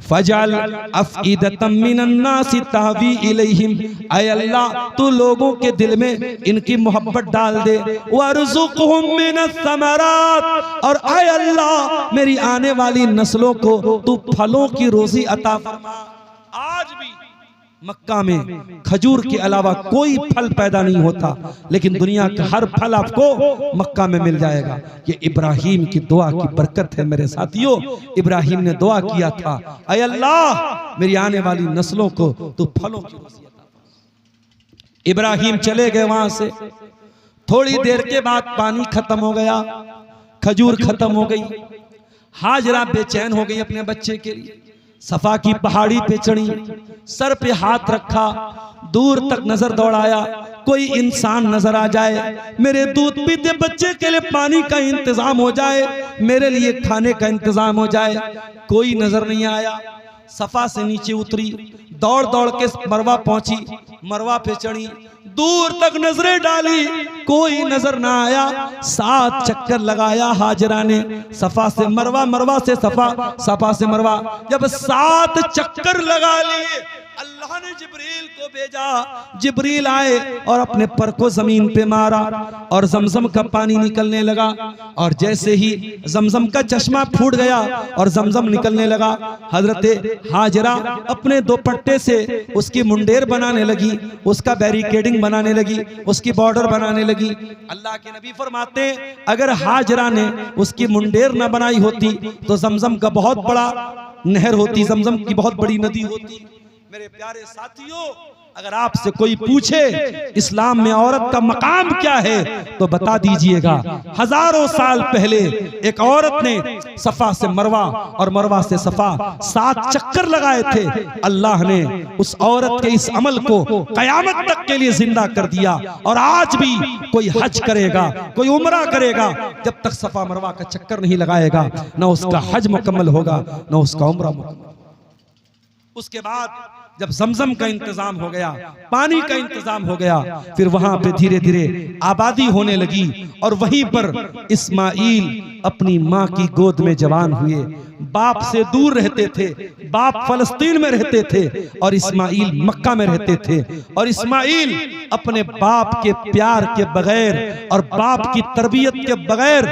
फजल अफईदतम मिनन्नासि तहवी इलैहिम, ऐ अल्लाह तू लोगों के दिल में इनकी मोहब्बत डाल दे। वरज़ुक़हुम मिनस समरात, और ऐ अल्लाह मेरी आने वाली नस्लों को तू फलों की रोजी अता फरमा। आज भी मक्का में खजूर के अलावा कोई फल पैदा नहीं होता, लेकिन दुनिया का हर फल आपको मक्का में मिल जाएगा। ये इब्राहिम की दुआ की बरकत है मेरे साथियों। इब्राहिम ने दुआ किया था, ऐ अल्लाह मेरी आने वाली नस्लों को तू फलों की रोज़ी अता फरमा। इब्राहिम चले गए वहां से। थोड़ी देर के बाद पानी खत्म हो गया, खजूर खत्म हो गई। हाजरा बेचैन हो गई अपने बच्चे के लिए। सफा की पहाड़ी पे चढ़ी, सर पे हाथ रखा, दूर तक नजर दौड़ाया, कोई इंसान नजर आ जाए, मेरे दूध पीते बच्चे के लिए पानी का इंतजाम हो जाए, मेरे लिए खाने का इंतजाम हो जाए। कोई नजर नहीं आया। सफा से नीचे उतरी, दौड़ दौड़ के मरवा पहुंची, मरवा पे चढ़ी, दूर तक नजरें डाली, कोई नजर ना आया। 7 चक्कर लगाया हाजरा ने, सफा से मरवा, मरवा से सफा, सफा से मरवा। जब 7 चक्कर लगा लिए, अल्लाह ने जिब्रील को भेजा। जिब्रील आए और अपने पर को जमीन पे मारा और जमजम का पानी निकलने लगा। और जैसे ही जमजम का चश्मा फूट गया और जमजम निकलने लगा, हजरत हाजरा अपने दुपट्टे से उसकी मुंडेर बनाने लगी, उसका बैरिकेडिंग बनाने लगी, उसकी बॉर्डर बनाने लगी। अल्लाह के नबी फरमाते हैं, अगर हाजरा ने उसकी मुंडेर न बनाई होती तो जमजम का बहुत बड़ा नहर होती, जमजम की बहुत बड़ी नदी होती। मेरे प्यारे साथियों, अगर आपसे कोई पूछे इस्लाम में औरत का मकाम क्या है तो बता दीजिएगा, हजारों साल पहले एक औरत ने सफा से मरवा और मरवा से सफा 7 चक्कर लगाए थे। अल्लाह ने उस औरत के इस अमल को कयामत तक के लिए जिंदा कर दिया। और आज भी कोई हज करेगा, कोई उम्रा करेगा, जब तक सफा मरवा का चक्कर नहीं लगाएगा, ना उसका हज मुकम्मल होगा, ना उसका उम्रा मुकम्मल। उसके बाद जब जमजम का इंतजाम हो गया, पानी का इंतजाम हो गया, फिर वहां पे धीरे धीरे आबादी होने लगी। और वहीं पर इस्माइल अपनी माँ की गोद में जवान हुए। बाप से दूर रहते थे, बाप फलस्तीन में रहते थे और इस्माइल मक्का में रहते थे। और इस्माइल अपने बाप के प्यार के बगैर और बाप की तरबियत के बगैर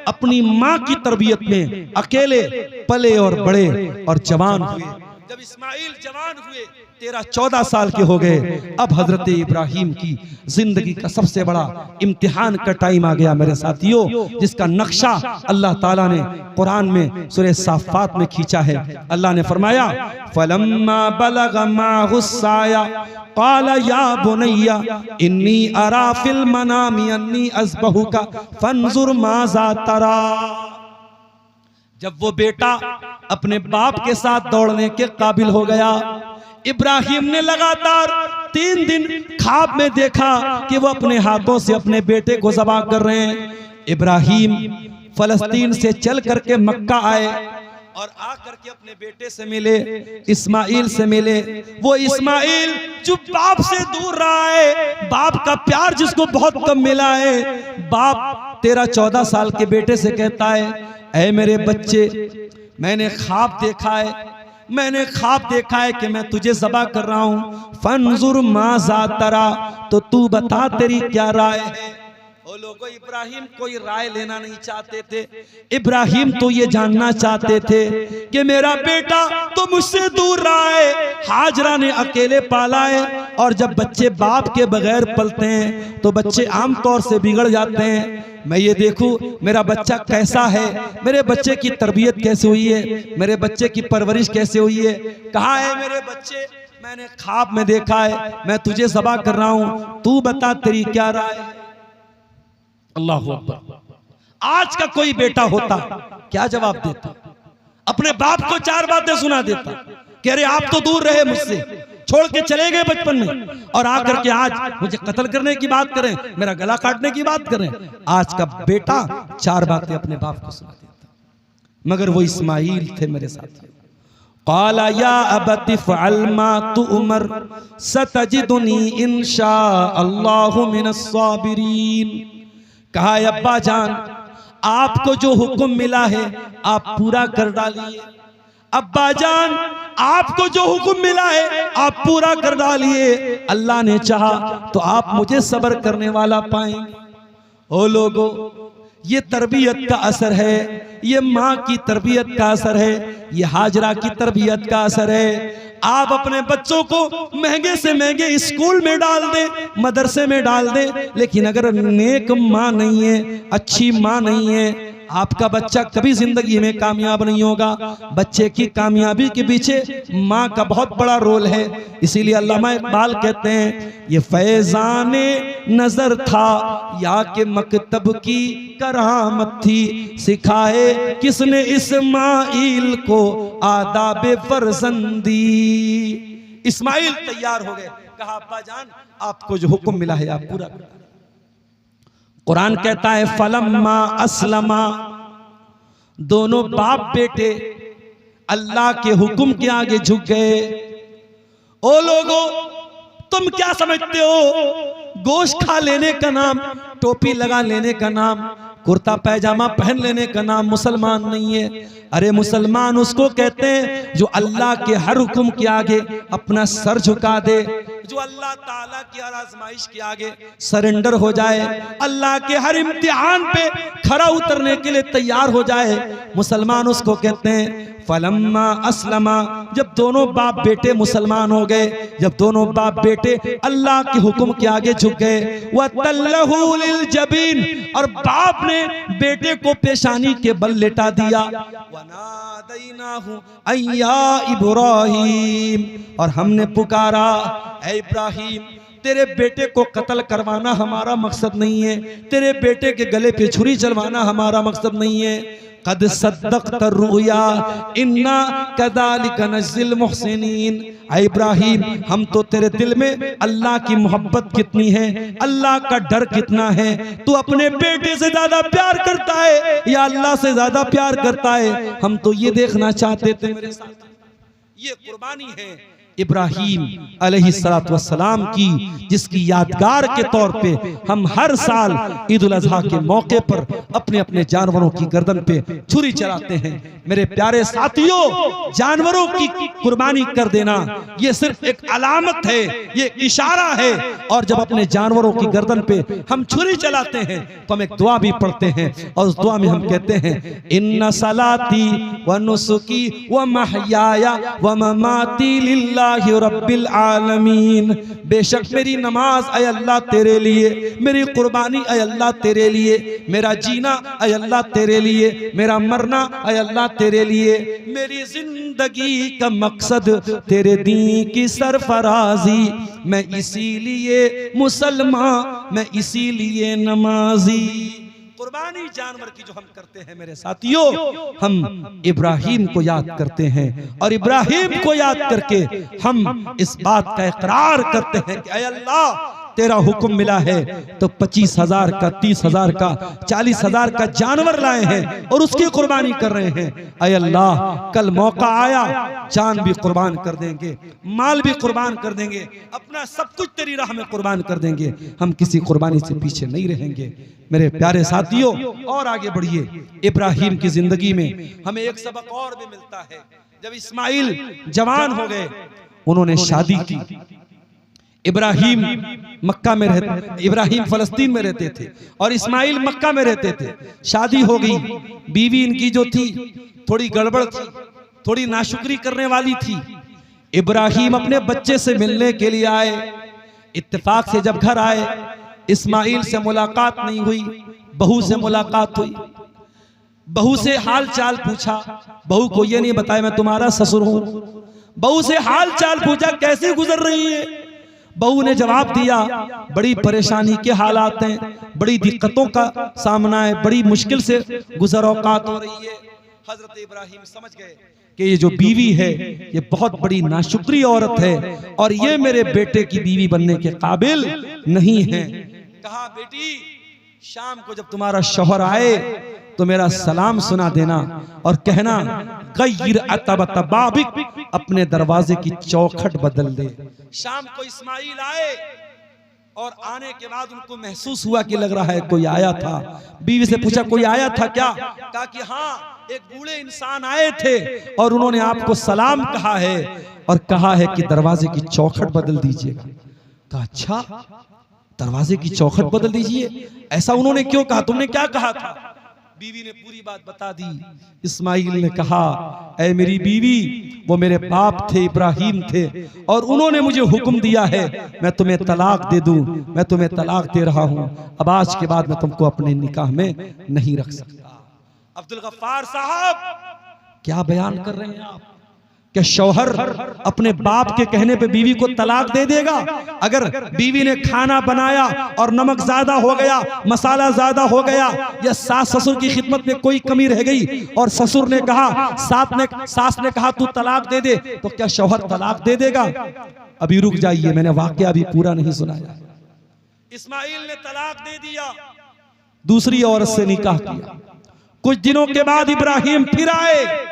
अपनी माँ की तरबियत में अकेले पले और बड़े और जवान हुए। जब इस्माइल जवान हुए, 13-14 साल के हो गए, अब हजरत इब्राहिम की जिंदगी का सबसे बड़ा इम्तिहान का टाइम आ गया मेरे साथियों, जिसका नक्शा अल्लाह ताला ने कुरान में सूरह साफ़ात में खींचा है। अल्लाह ने फरमाया, फलम्मा बलग माहुस्साया क़ाला या बुनैया इन्नी अरा फिल मनामी अन्नी अज़बहुका फंजुर माज़ा तरा। जब वो बेटा अपने बाप के साथ दौड़ने के काबिल हो गया, इब्राहिम ने लगातार 3 दिन ख्वाब में देखा कि वो अपने हाथों से अपने बेटे को ज़बह कर रहे हैं। इब्राहिम फलस्तीन से चल करके मक्का आए और आकर के अपने बेटे से मिले, इस्माइल से मिले। वो इस्माइल जो बाप से दूर रहा है, बाप का प्यार जिसको बहुत कम मिला है, बाप 13-14 साल के बेटे से कहता है, ऐ मेरे बच्चे, मैंने ख्वाब देखा है, मैंने ख्वाब देखा है कि मैं तुझे ज़बह कर रहा हूं। फंजुर माज़ा तरा, तो तू बता तेरी क्या राय है। वो लोगों, इब्राहिम कोई राय लेना नहीं चाहते थे। इब्राहिम तो ये जानना चाहते थे कि मेरा बेटा तो मुझसे दूर रहा है, हाजरा ने अकेले पाला है। और जब बच्चे बाप के बगैर पलते हैं तो बच्चे आमतौर से बिगड़ जाते हैं। मैं ये देखूं मेरा बच्चा कैसा है, मेरे बच्चे की तरबियत कैसे हुई है, मेरे बच्चे की परवरिश कैसे हुई है, कहाँ है मेरे बच्चे, मैंने ख्वाब में देखा है, मैं तुझे ज़बह कर रहा हूं, तू बता तेरी क्या राय है। अल्लाह अकबर। आज का कोई बेटा होता क्या जवाब देता? अपने बाप को 4 बातें सुना देता कि अरे आप तो दूर रहे मुझसे, छोड़ के चले गए बचपन में, और आकर के आज मुझे कत्ल करने की बात करें, मेरा गला काटने की बात करें। आज का बेटा 4 बातें अपने बाप को सुना देता, मगर वो इस्माइल थे मेरे साथ। क़ाला या अबति फ़अल मा तुअमर सतजिदुनी इंशाअल्लाहु मिनस साबिरीन। कहा, अब्बा जान, आपको जो हुक्म मिला है आप पूरा कर डालिए, अब्बा जान आपको जो हुक्म मिला है आप पूरा कर डालिए, अल्लाह ने चाहा तो आप मुझे सब्र करने वाला पाएंगे। ओ लोगों, ये तरबियत का असर है, ये माँ की तरबियत का असर है, ये हाजरा की तरबियत का असर है। आप अपने बच्चों को महंगे से महंगे स्कूल में डाल दें, मदरसे में डाल दें, लेकिन अगर नेक माँ नहीं है, अच्छी माँ नहीं है, आपका बच्चा कभी जिंदगी में कामयाब नहीं होगा। बच्चे की कामयाबी के पीछे माँ का बहुत बड़ा रोल है। इसीलिए अल्लामा इकबाल कहते हैं, ये फैजाने नजर था या के मकतब की करामत थी, सिखाए किसने इस्माइल को आदाबे फरजंदी। इस्माइल तैयार हो गए, कहा अब्बा जान आपको जो हुक्म मिला है आप पूरा करें। कुरान कहता है फलम्मा अस्लमा, दोनों बाप बेटे अल्लाह के हुक्म के आगे झुक गए। ओ लोगों, तुम क्या समझते हो गोश्त खा लेने का नाम, टोपी लगा लेने का नाम, कुर्ता पैजामा पहन लेने का नाम मुसलमान नहीं है? अरे मुसलमान उसको कहते हैं जो अल्लाह के हर हुक्म के आगे अपना सर झुका दे, जो अल्लाह ताला की हर आजमाइश के आगे सरेंडर हो जाए, अल्लाह के हर इम्तिहान पे खरा उतरने के लिए तैयार हो जाए, मुसलमान उसको कहते हैं। फलम्मा अस्लमा, जब दोनों बाप बेटे मुसलमान हो गए, जब दोनों बाप बेटे अल्लाह के हुक्म के आगे झुक गए, वतल्लहू लिल जबीन, और बाप ने बेटे को पेशानी के बल लेटा दिया, वनादैनाहु अय्या इब्राहीम, और हमने पुकारा ऐ इब्राहिम, तेरे बेटे को कत्ल करवाना हमारा मकसद नहीं है, तेरे बेटे के गले पे छुरी चलवाना हमारा मकसद नहीं है। कद सद्दक़त रुया इन्ना कज़ालिका नज़्ज़िल मुहसिनीन, ऐ इब्राहिम हम तो तेरे दिल में अल्लाह की मोहब्बत कितनी है, अल्लाह का डर कितना है, तू अपने बेटे से ज्यादा प्यार करता है या अल्लाह से ज्यादा प्यार करता है, हम तो ये देखना चाहते थे मेरे साथ। ये कुर्बानी है इब्राहीम अलैहिस्सलातु वस्सलाम की, जिसकी यादगार के तौर पे हम हर साल ईद उल अज़हा के मौके पर अपने अपने जानवरों की गर्दन पे छुरी चलाते हैं। मेरे प्यारे साथियों, जानवरों की कुर्बानी कर देना ये सिर्फ एक अलामत है, ये इशारा है, और जब अपने जानवरों की गर्दन पे हम छुरी चलाते हैं तो हम एक दुआ भी पढ़ते हैं, और उस दुआ में हम कहते हैं इन्ना सलाती व नुसुकी व महयाया व ममाती लिल्लाहि रब्बिल आलमीन, बेशक मेरी नमाज ऐ अल्लाह तेरे लिए, मेरी कुर्बानी ऐ अल्लाह तेरे लिए, मेरा जीना ऐ अल्लाह तेरे लिए, मेरा मरना ऐ अल्लाह तेरे लिए, मेरी जिंदगी का मकसद तेरे दीन की सरफराजी, मैं इसीलिए मुसलमान, मैं इसीलिए नमाजी। कुर्बानी जानवर की जो हम करते हैं मेरे साथियों, हम इब्राहीम को याद करते हैं, और इब्राहीम को याद करके हम इस बात का इकरार करते हैं कि ऐ अल्लाह तेरा हुक्म मिला है तो 25,000 का, 30,000 का, 40,000 का जानवर लाए हैं और उसकी कुर्बानी कर रहे हैं। ऐ अल्लाह कल मौका आया जान भी कुर्बान कर देंगे, माल भी कुर्बान कर देंगे, अपना सब कुछ तेरी राह में कुर्बान कर देंगे, हम किसी कुर्बानी से पीछे नहीं रहेंगे। मेरे प्यारे साथियों, और आगे बढ़िए, इब्राहीम की जिंदगी में हमें एक सबक और भी मिलता है। जब इस्माइल जवान हो गए, उन्होंने शादी की। इब्राहीम मक्का में रहते, इब्राहीम फलस्तीन में रहते थे और इस्माइल मक्का में रहते थे। शादी हो गई, बीवी इनकी जो थी थोड़ी गड़बड़ थी, थोड़ी नाशुक्री करने वाली थी। इब्राहीम अपने बच्चे से मिलने के लिए आए, इत्तेफाक से जब घर आए इस्माइल से मुलाकात नहीं हुई, बहू से मुलाकात हुई। बहू से हाल चाल पूछा, बहू को ये नहीं बताया मैं तुम्हारा ससुर हूं। बहू से हाल चाल पूछा कैसे गुजर रही है, बहू ने जवाब दिया बड़ी परेशानी के हालात हैं, बड़ी दिक्कतों का सामना है, बड़ी मुश्किल से गुजर औकात हो रही है। हजरत इब्राहीम समझ गए कि ये जो बीवी है ये बहुत बड़ी नाशुक्री औरत है और ये मेरे बेटे की बीवी बनने के काबिल नहीं है। कहा बेटी शाम को जब तुम्हारा शौहर आए तो मेरा सलाम सुना देना और कहना गैर अतबतबाबिक, अपने दरवाजे की चौखट बदल दे। शाम को इस्माइल आए, और आने के बाद उनको महसूस हुआ कि लग रहा है कोई आया था। बीवी से पूछा कोई आया था क्या? कहा कि हाँ, एक बूढ़े इंसान आए थे और उन्होंने आपको सलाम कहा है और कहा है कि दरवाजे की चौखट बदल दीजिएगा। कहा अच्छा, दरवाजे की चौखट बदल दीजिए, ऐसा उन्होंने क्यों कहा? तुमने क्या कहा था? बीवी ने पूरी बात बता दी। इस्माइल ने कहा, ऐ मेरी बीवी, वो मेरे बाप थे, इब्राहिम थे, और उन्होंने मुझे हुक्म दिया है मैं तुम्हें तलाक दे दूं, मैं तुम्हें तलाक दे रहा हूं। अब आज के बाद मैं तुमको अपने निकाह में नहीं रख सकता। अब्दुल गफ्फार साहब क्या बयान कर रहे हैं आप? क्या शौहर अपने बाप के कहने पे बीवी को तलाक दे देगा? अगर बीवी ने खाना बनाया और नमक ज्यादा हो गया, मसाला ज्यादा हो गया, या सास ससुर की खिदमत में कोई कमी रह गई और ससुर ने कहा, सास ने कहा तू तलाक दे दे, तो क्या शौहर तलाक दे देगा? अभी रुक जाइए, मैंने वाकया अभी पूरा नहीं सुनाया। इस्माइल ने तलाक दे दिया, दूसरी औरत से निकाह किया। कुछ दिनों के बाद इब्राहिम फिर आए।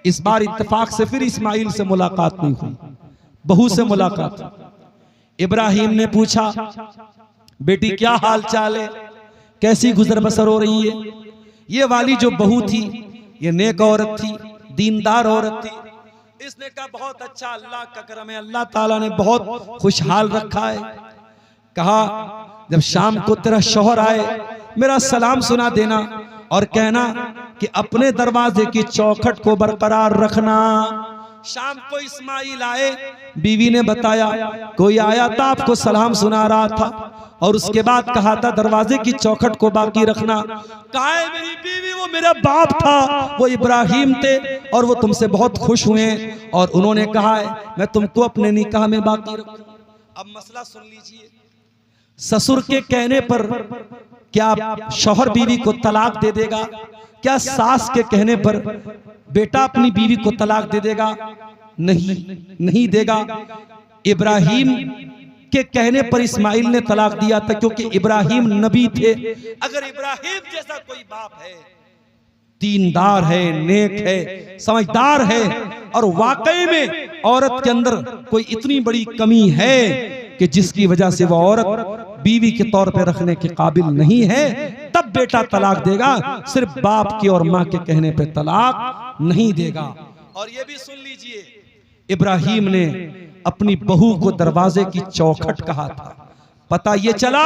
इस बार इत्तेफाक से फिर इस्माइल से मुलाकात नहीं हुई, बहू से मुलाकात हुई। इब्राहिम ने पूछा, बेटी क्या हाल चाल है, कैसी गुजर बसर हो रही है? ये वाली जो बहू थी, ये नेक औरत थी, दीनदार औरत थी। इसने कहा बहुत अच्छा, अल्लाह का करम है, अल्लाह ताला ने बहुत खुशहाल रखा है। कहा जब शाम को तेरा शौहर आए मेरा सलाम सुना देना और कहना कि अपने दरवाजे की चौखट को बरकरार रखना। शाम को इस्माइल आए, बीवी ने बताया कोई आया था, आपको सलाम सुना रहा था, और उसके बाद कहा था दरवाजे की चौखट को बाकी रखना। कहा है मेरी बीवी, वो मेरा बाप था, वो इब्राहिम थे, और वो तुमसे बहुत खुश हुए और उन्होंने कहा है मैं तुमको अपने निकाह में बाकी रखूं। अब मसला सुन लीजिए, ससुर के कहने पर क्या शौहर बीवी को तलाक दे देगा? क्या सास के कहने पर बेटा अपनी बीवी को तलाक दे देगा? नहीं, नहीं देगा। इब्राहिम के कहने पर इस्माइल ने तलाक दिया था, क्योंकि इब्राहिम नबी थे। अगर इब्राहिम जैसा कोई बाप है, दीनदार है, नेक है, समझदार है, और वाकई में औरत के अंदर कोई इतनी बड़ी कमी है कि जिसकी वजह से वो औरत बीवी के तौर पे रखने के काबिल नहीं है, तब बेटा तलाक देगा। सिर्फ बाप के और माँ के कहने पे तलाक नहीं देगा। और ये भी सुन लीजिए, इब्राहिम ने अपनी बहू को दरवाजे की चौखट कहा था। पता ये चला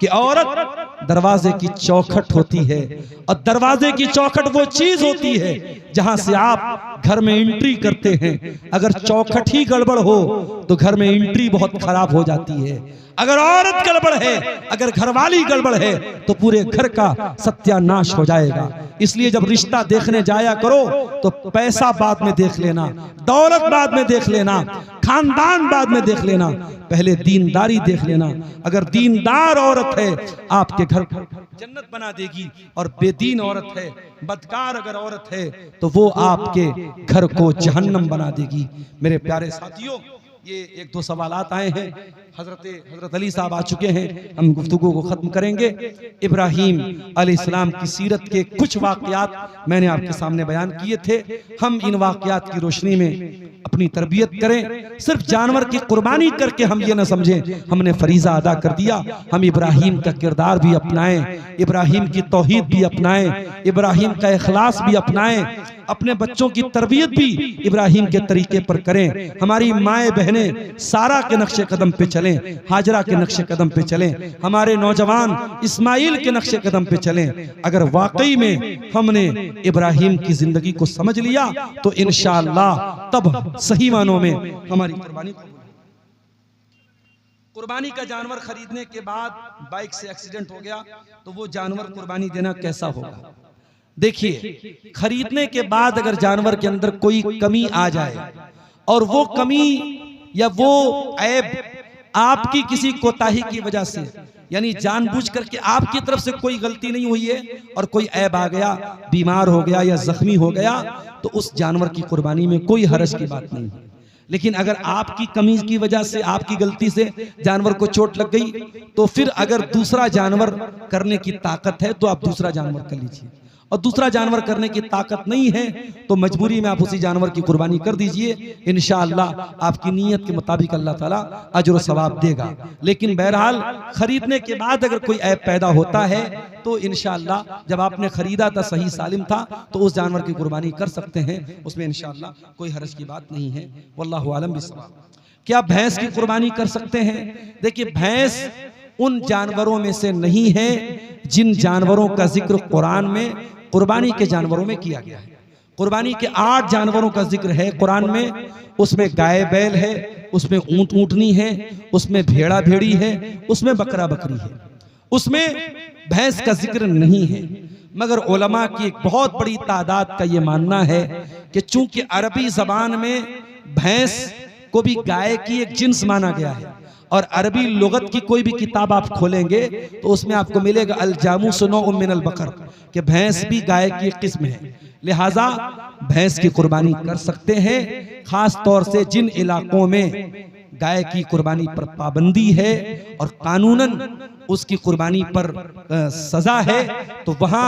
कि औरत दरवाजे की चौखट होती है, और दरवाजे की चौखट वो चीज होती है जहां से आप घर में एंट्री करते हैं। अगर चौखट ही गड़बड़ हो तो घर में एंट्री बहुत खराब हो जाती है। अगर औरत गड़बड़ है, अगर घरवाली गड़बड़ है, तो पूरे घर का सत्यानाश हो जाएगा। इसलिए जब रिश्ता देखने जाया करो तो पैसा बाद में देख लेना, दौलत बाद में देख लेना, खानदान बाद में देख लेना, पहले दीनदारी देख लेना। अगर दीनदार औरत है आपके घर जन्नत बना देगी, और बेदीन औरत है, बदकार अगर औरत है, तो वो आपके घर को जहन्नम बना देगी। मेरे प्यारे साथियों, ये एक दो सवालात आए हैं, हजरत अली साहब आ चुके हैं, हम गुफ्तगू को खत्म करेंगे। इब्राहीम अलैहिस्सलाम की सीरत के कुछ वाक़यात मैंने आपके सामने बयान किए थे। हम इन वाक़यात की रोशनी में अपनी तरबियत करें। सिर्फ जानवर की कुर्बानी करके हम ये न समझें हमने फरीज़ा अदा कर दिया। हम इब्राहीम का किरदार भी अपनाएं, इब्राहीम की तौहीद भी अपनाएं, इब्राहीम का इखलास भी अपनाएं, अपने बच्चों की तरबियत भी इब्राहीम के तरीके पर करें। हमारी माएँ बहनें सारा के नक्शे कदम पे चलें, हाजरा के नक्शे कदम पे चलें, हमारे नौजवान इस्माइल के नक्शे कदम पे चलें। अगर वाकई में हमने इब्राहीम की जिंदगी को समझ लिया तो इंशाअल्लाह तब सही मानों में हमारी कुर्बानी का जानवर खरीदने के बाद बाइक से एक्सीडेंट हो गया तो वो जानवर कुर्बानी देना कैसा होगा? देखिए, खरीदने के बाद अगर जानवर के अंदर कोई कमी आ जाए और वो कमी या वो ऐब आपकी किसी कोताही की वजह से, यानी जानबूझ करके आपकी तरफ से कोई गलती नहीं हुई है और कोई ऐब आ गया, बीमार हो गया या जख्मी हो गया, तो उस जानवर की कुर्बानी में कोई हर्ज की बात नहीं है। लेकिन अगर आपकी कमी की वजह से, आपकी गलती से जानवर को चोट लग गई, तो फिर अगर दूसरा जानवर करने की ताकत है तो आप दूसरा जानवर कर लीजिए। और दूसरा जानवर करने की ताकत नहीं है तो मजबूरी में आप उसी जानवर की कुर्बानी कर दीजिए। इंशाअल्लाह आपकी नीयत के मुताबिक अल्लाह ताला अजर सवाब देगा। लेकिन बहरहाल खरीदने के बाद अगर कोई ऐब पैदा होता है तो इंशाअल्लाह जब आपने खरीदा था सही सालिम था तो उस जानवर की कुर्बानी कर सकते हैं, उसमें इंशाअल्लाह कोई हर्ज की बात नहीं है। वल्लाहु आलम बिस्सवाब। क्या भैंस की कुर्बानी कर सकते हैं? देखिए, भैंस उन जानवरों में से नहीं है जिन जानवरों का जिक्र कुरान में कुर्बानी के जानवरों में किया गया है। कुर्बानी के 8 जानवरों का जिक्र है कुरान में। उसमें गाय बैल है, उसमें ऊंट ऊंटनी है, उसमें भेड़ा भेड़ी है, उसमें बकरा बकरी है, उसमें भैंस का जिक्र नहीं है। मगर उलमा की एक बहुत बड़ी तादाद का ये मानना है कि चूंकि अरबी जबान में भैंस को भी गाय की एक जिन्स माना गया है और अरबी लुगत की कोई भी किताब आप खोलेंगे तो उसमें आपको मिलेगा अल जामूस नौउम मिनल बकर, कि भैंस भी गाय की एक किस्म है। लिहाजा भैंस की कुर्बानी कर सकते हैं। खास तौर से जिन इलाकों में गाय की कुर्बानी पर पाबंदी है और कानूनन उसकी कुर्बानी पर सजा है तो वहां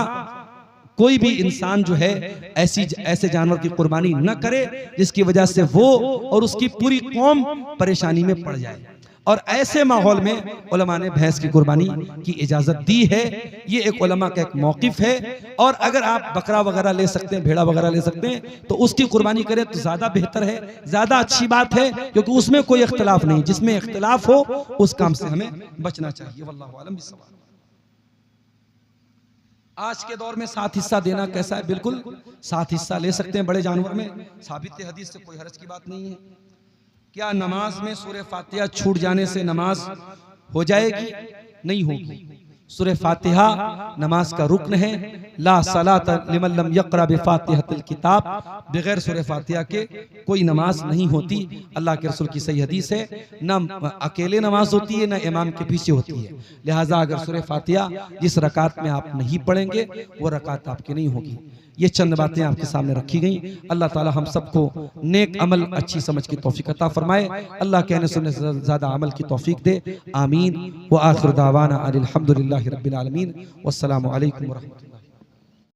कोई भी इंसान जो है ऐसे जानवर की कुर्बानी न करे जिसकी वजह से वो और उसकी पूरी कौम परेशानी में पड़ जाए। और ऐसे माहौल में उलमा ने भैंस की कुर्बानी की इजाजत दी है। ये एक उलमा का एक मौकिफ है। और अगर आप बकरा वगैरह ले सकते हैं, भेड़ा वगैरह ले सकते हैं तो उसकी कुर्बानी करें तो ज्यादा बेहतर है, ज्यादा अच्छी बात है, क्योंकि उसमें कोई इख्तिलाफ नहीं। जिसमें इख्तिलाफ हो उस काम से हमें बचना चाहिए। वल्लाहु आलम बिस्सवाब। आज के दौर में 7 हिस्सा देना कैसा है? बिल्कुल 7 हिस्सा ले सकते हैं बड़े जानवर में, साबित हदीस से कोई हर्ज की बात नहीं है। क्या नमाज में सूरह फातिहा छूट जाने से नमाज हो जाएगी? नहीं होगी। सूरह फातिहा नमाज का रुक्न है। ला सलात लिमन लम यक़रा बिफातिहतिल किताब, बगैर सूरह फातिहा के कोई नमाज नहीं होती। अल्लाह के रसूल की सही हदीस है, न अकेले नमाज होती है न इमाम के पीछे होती है। लिहाजा अगर सूरह फातिहा जिस रकात में आप नहीं पढ़ेंगे वो रकात आपकी नहीं होगी। ये चंद बातें आपके सामने रखी गई। अल्लाह ताला हम सबको नेक अमल अच्छी समझ की तौफीक अता फरमाए। अल्लाह कहने सुनने से ज़्यादा अमल की तौफीक दे। आमीन। व आखिर दावाना अनिल हम्दुलिल्लाहि रब्बिल आलमीन। वस्सलामु अलैकुम व रहमतुल्लाह।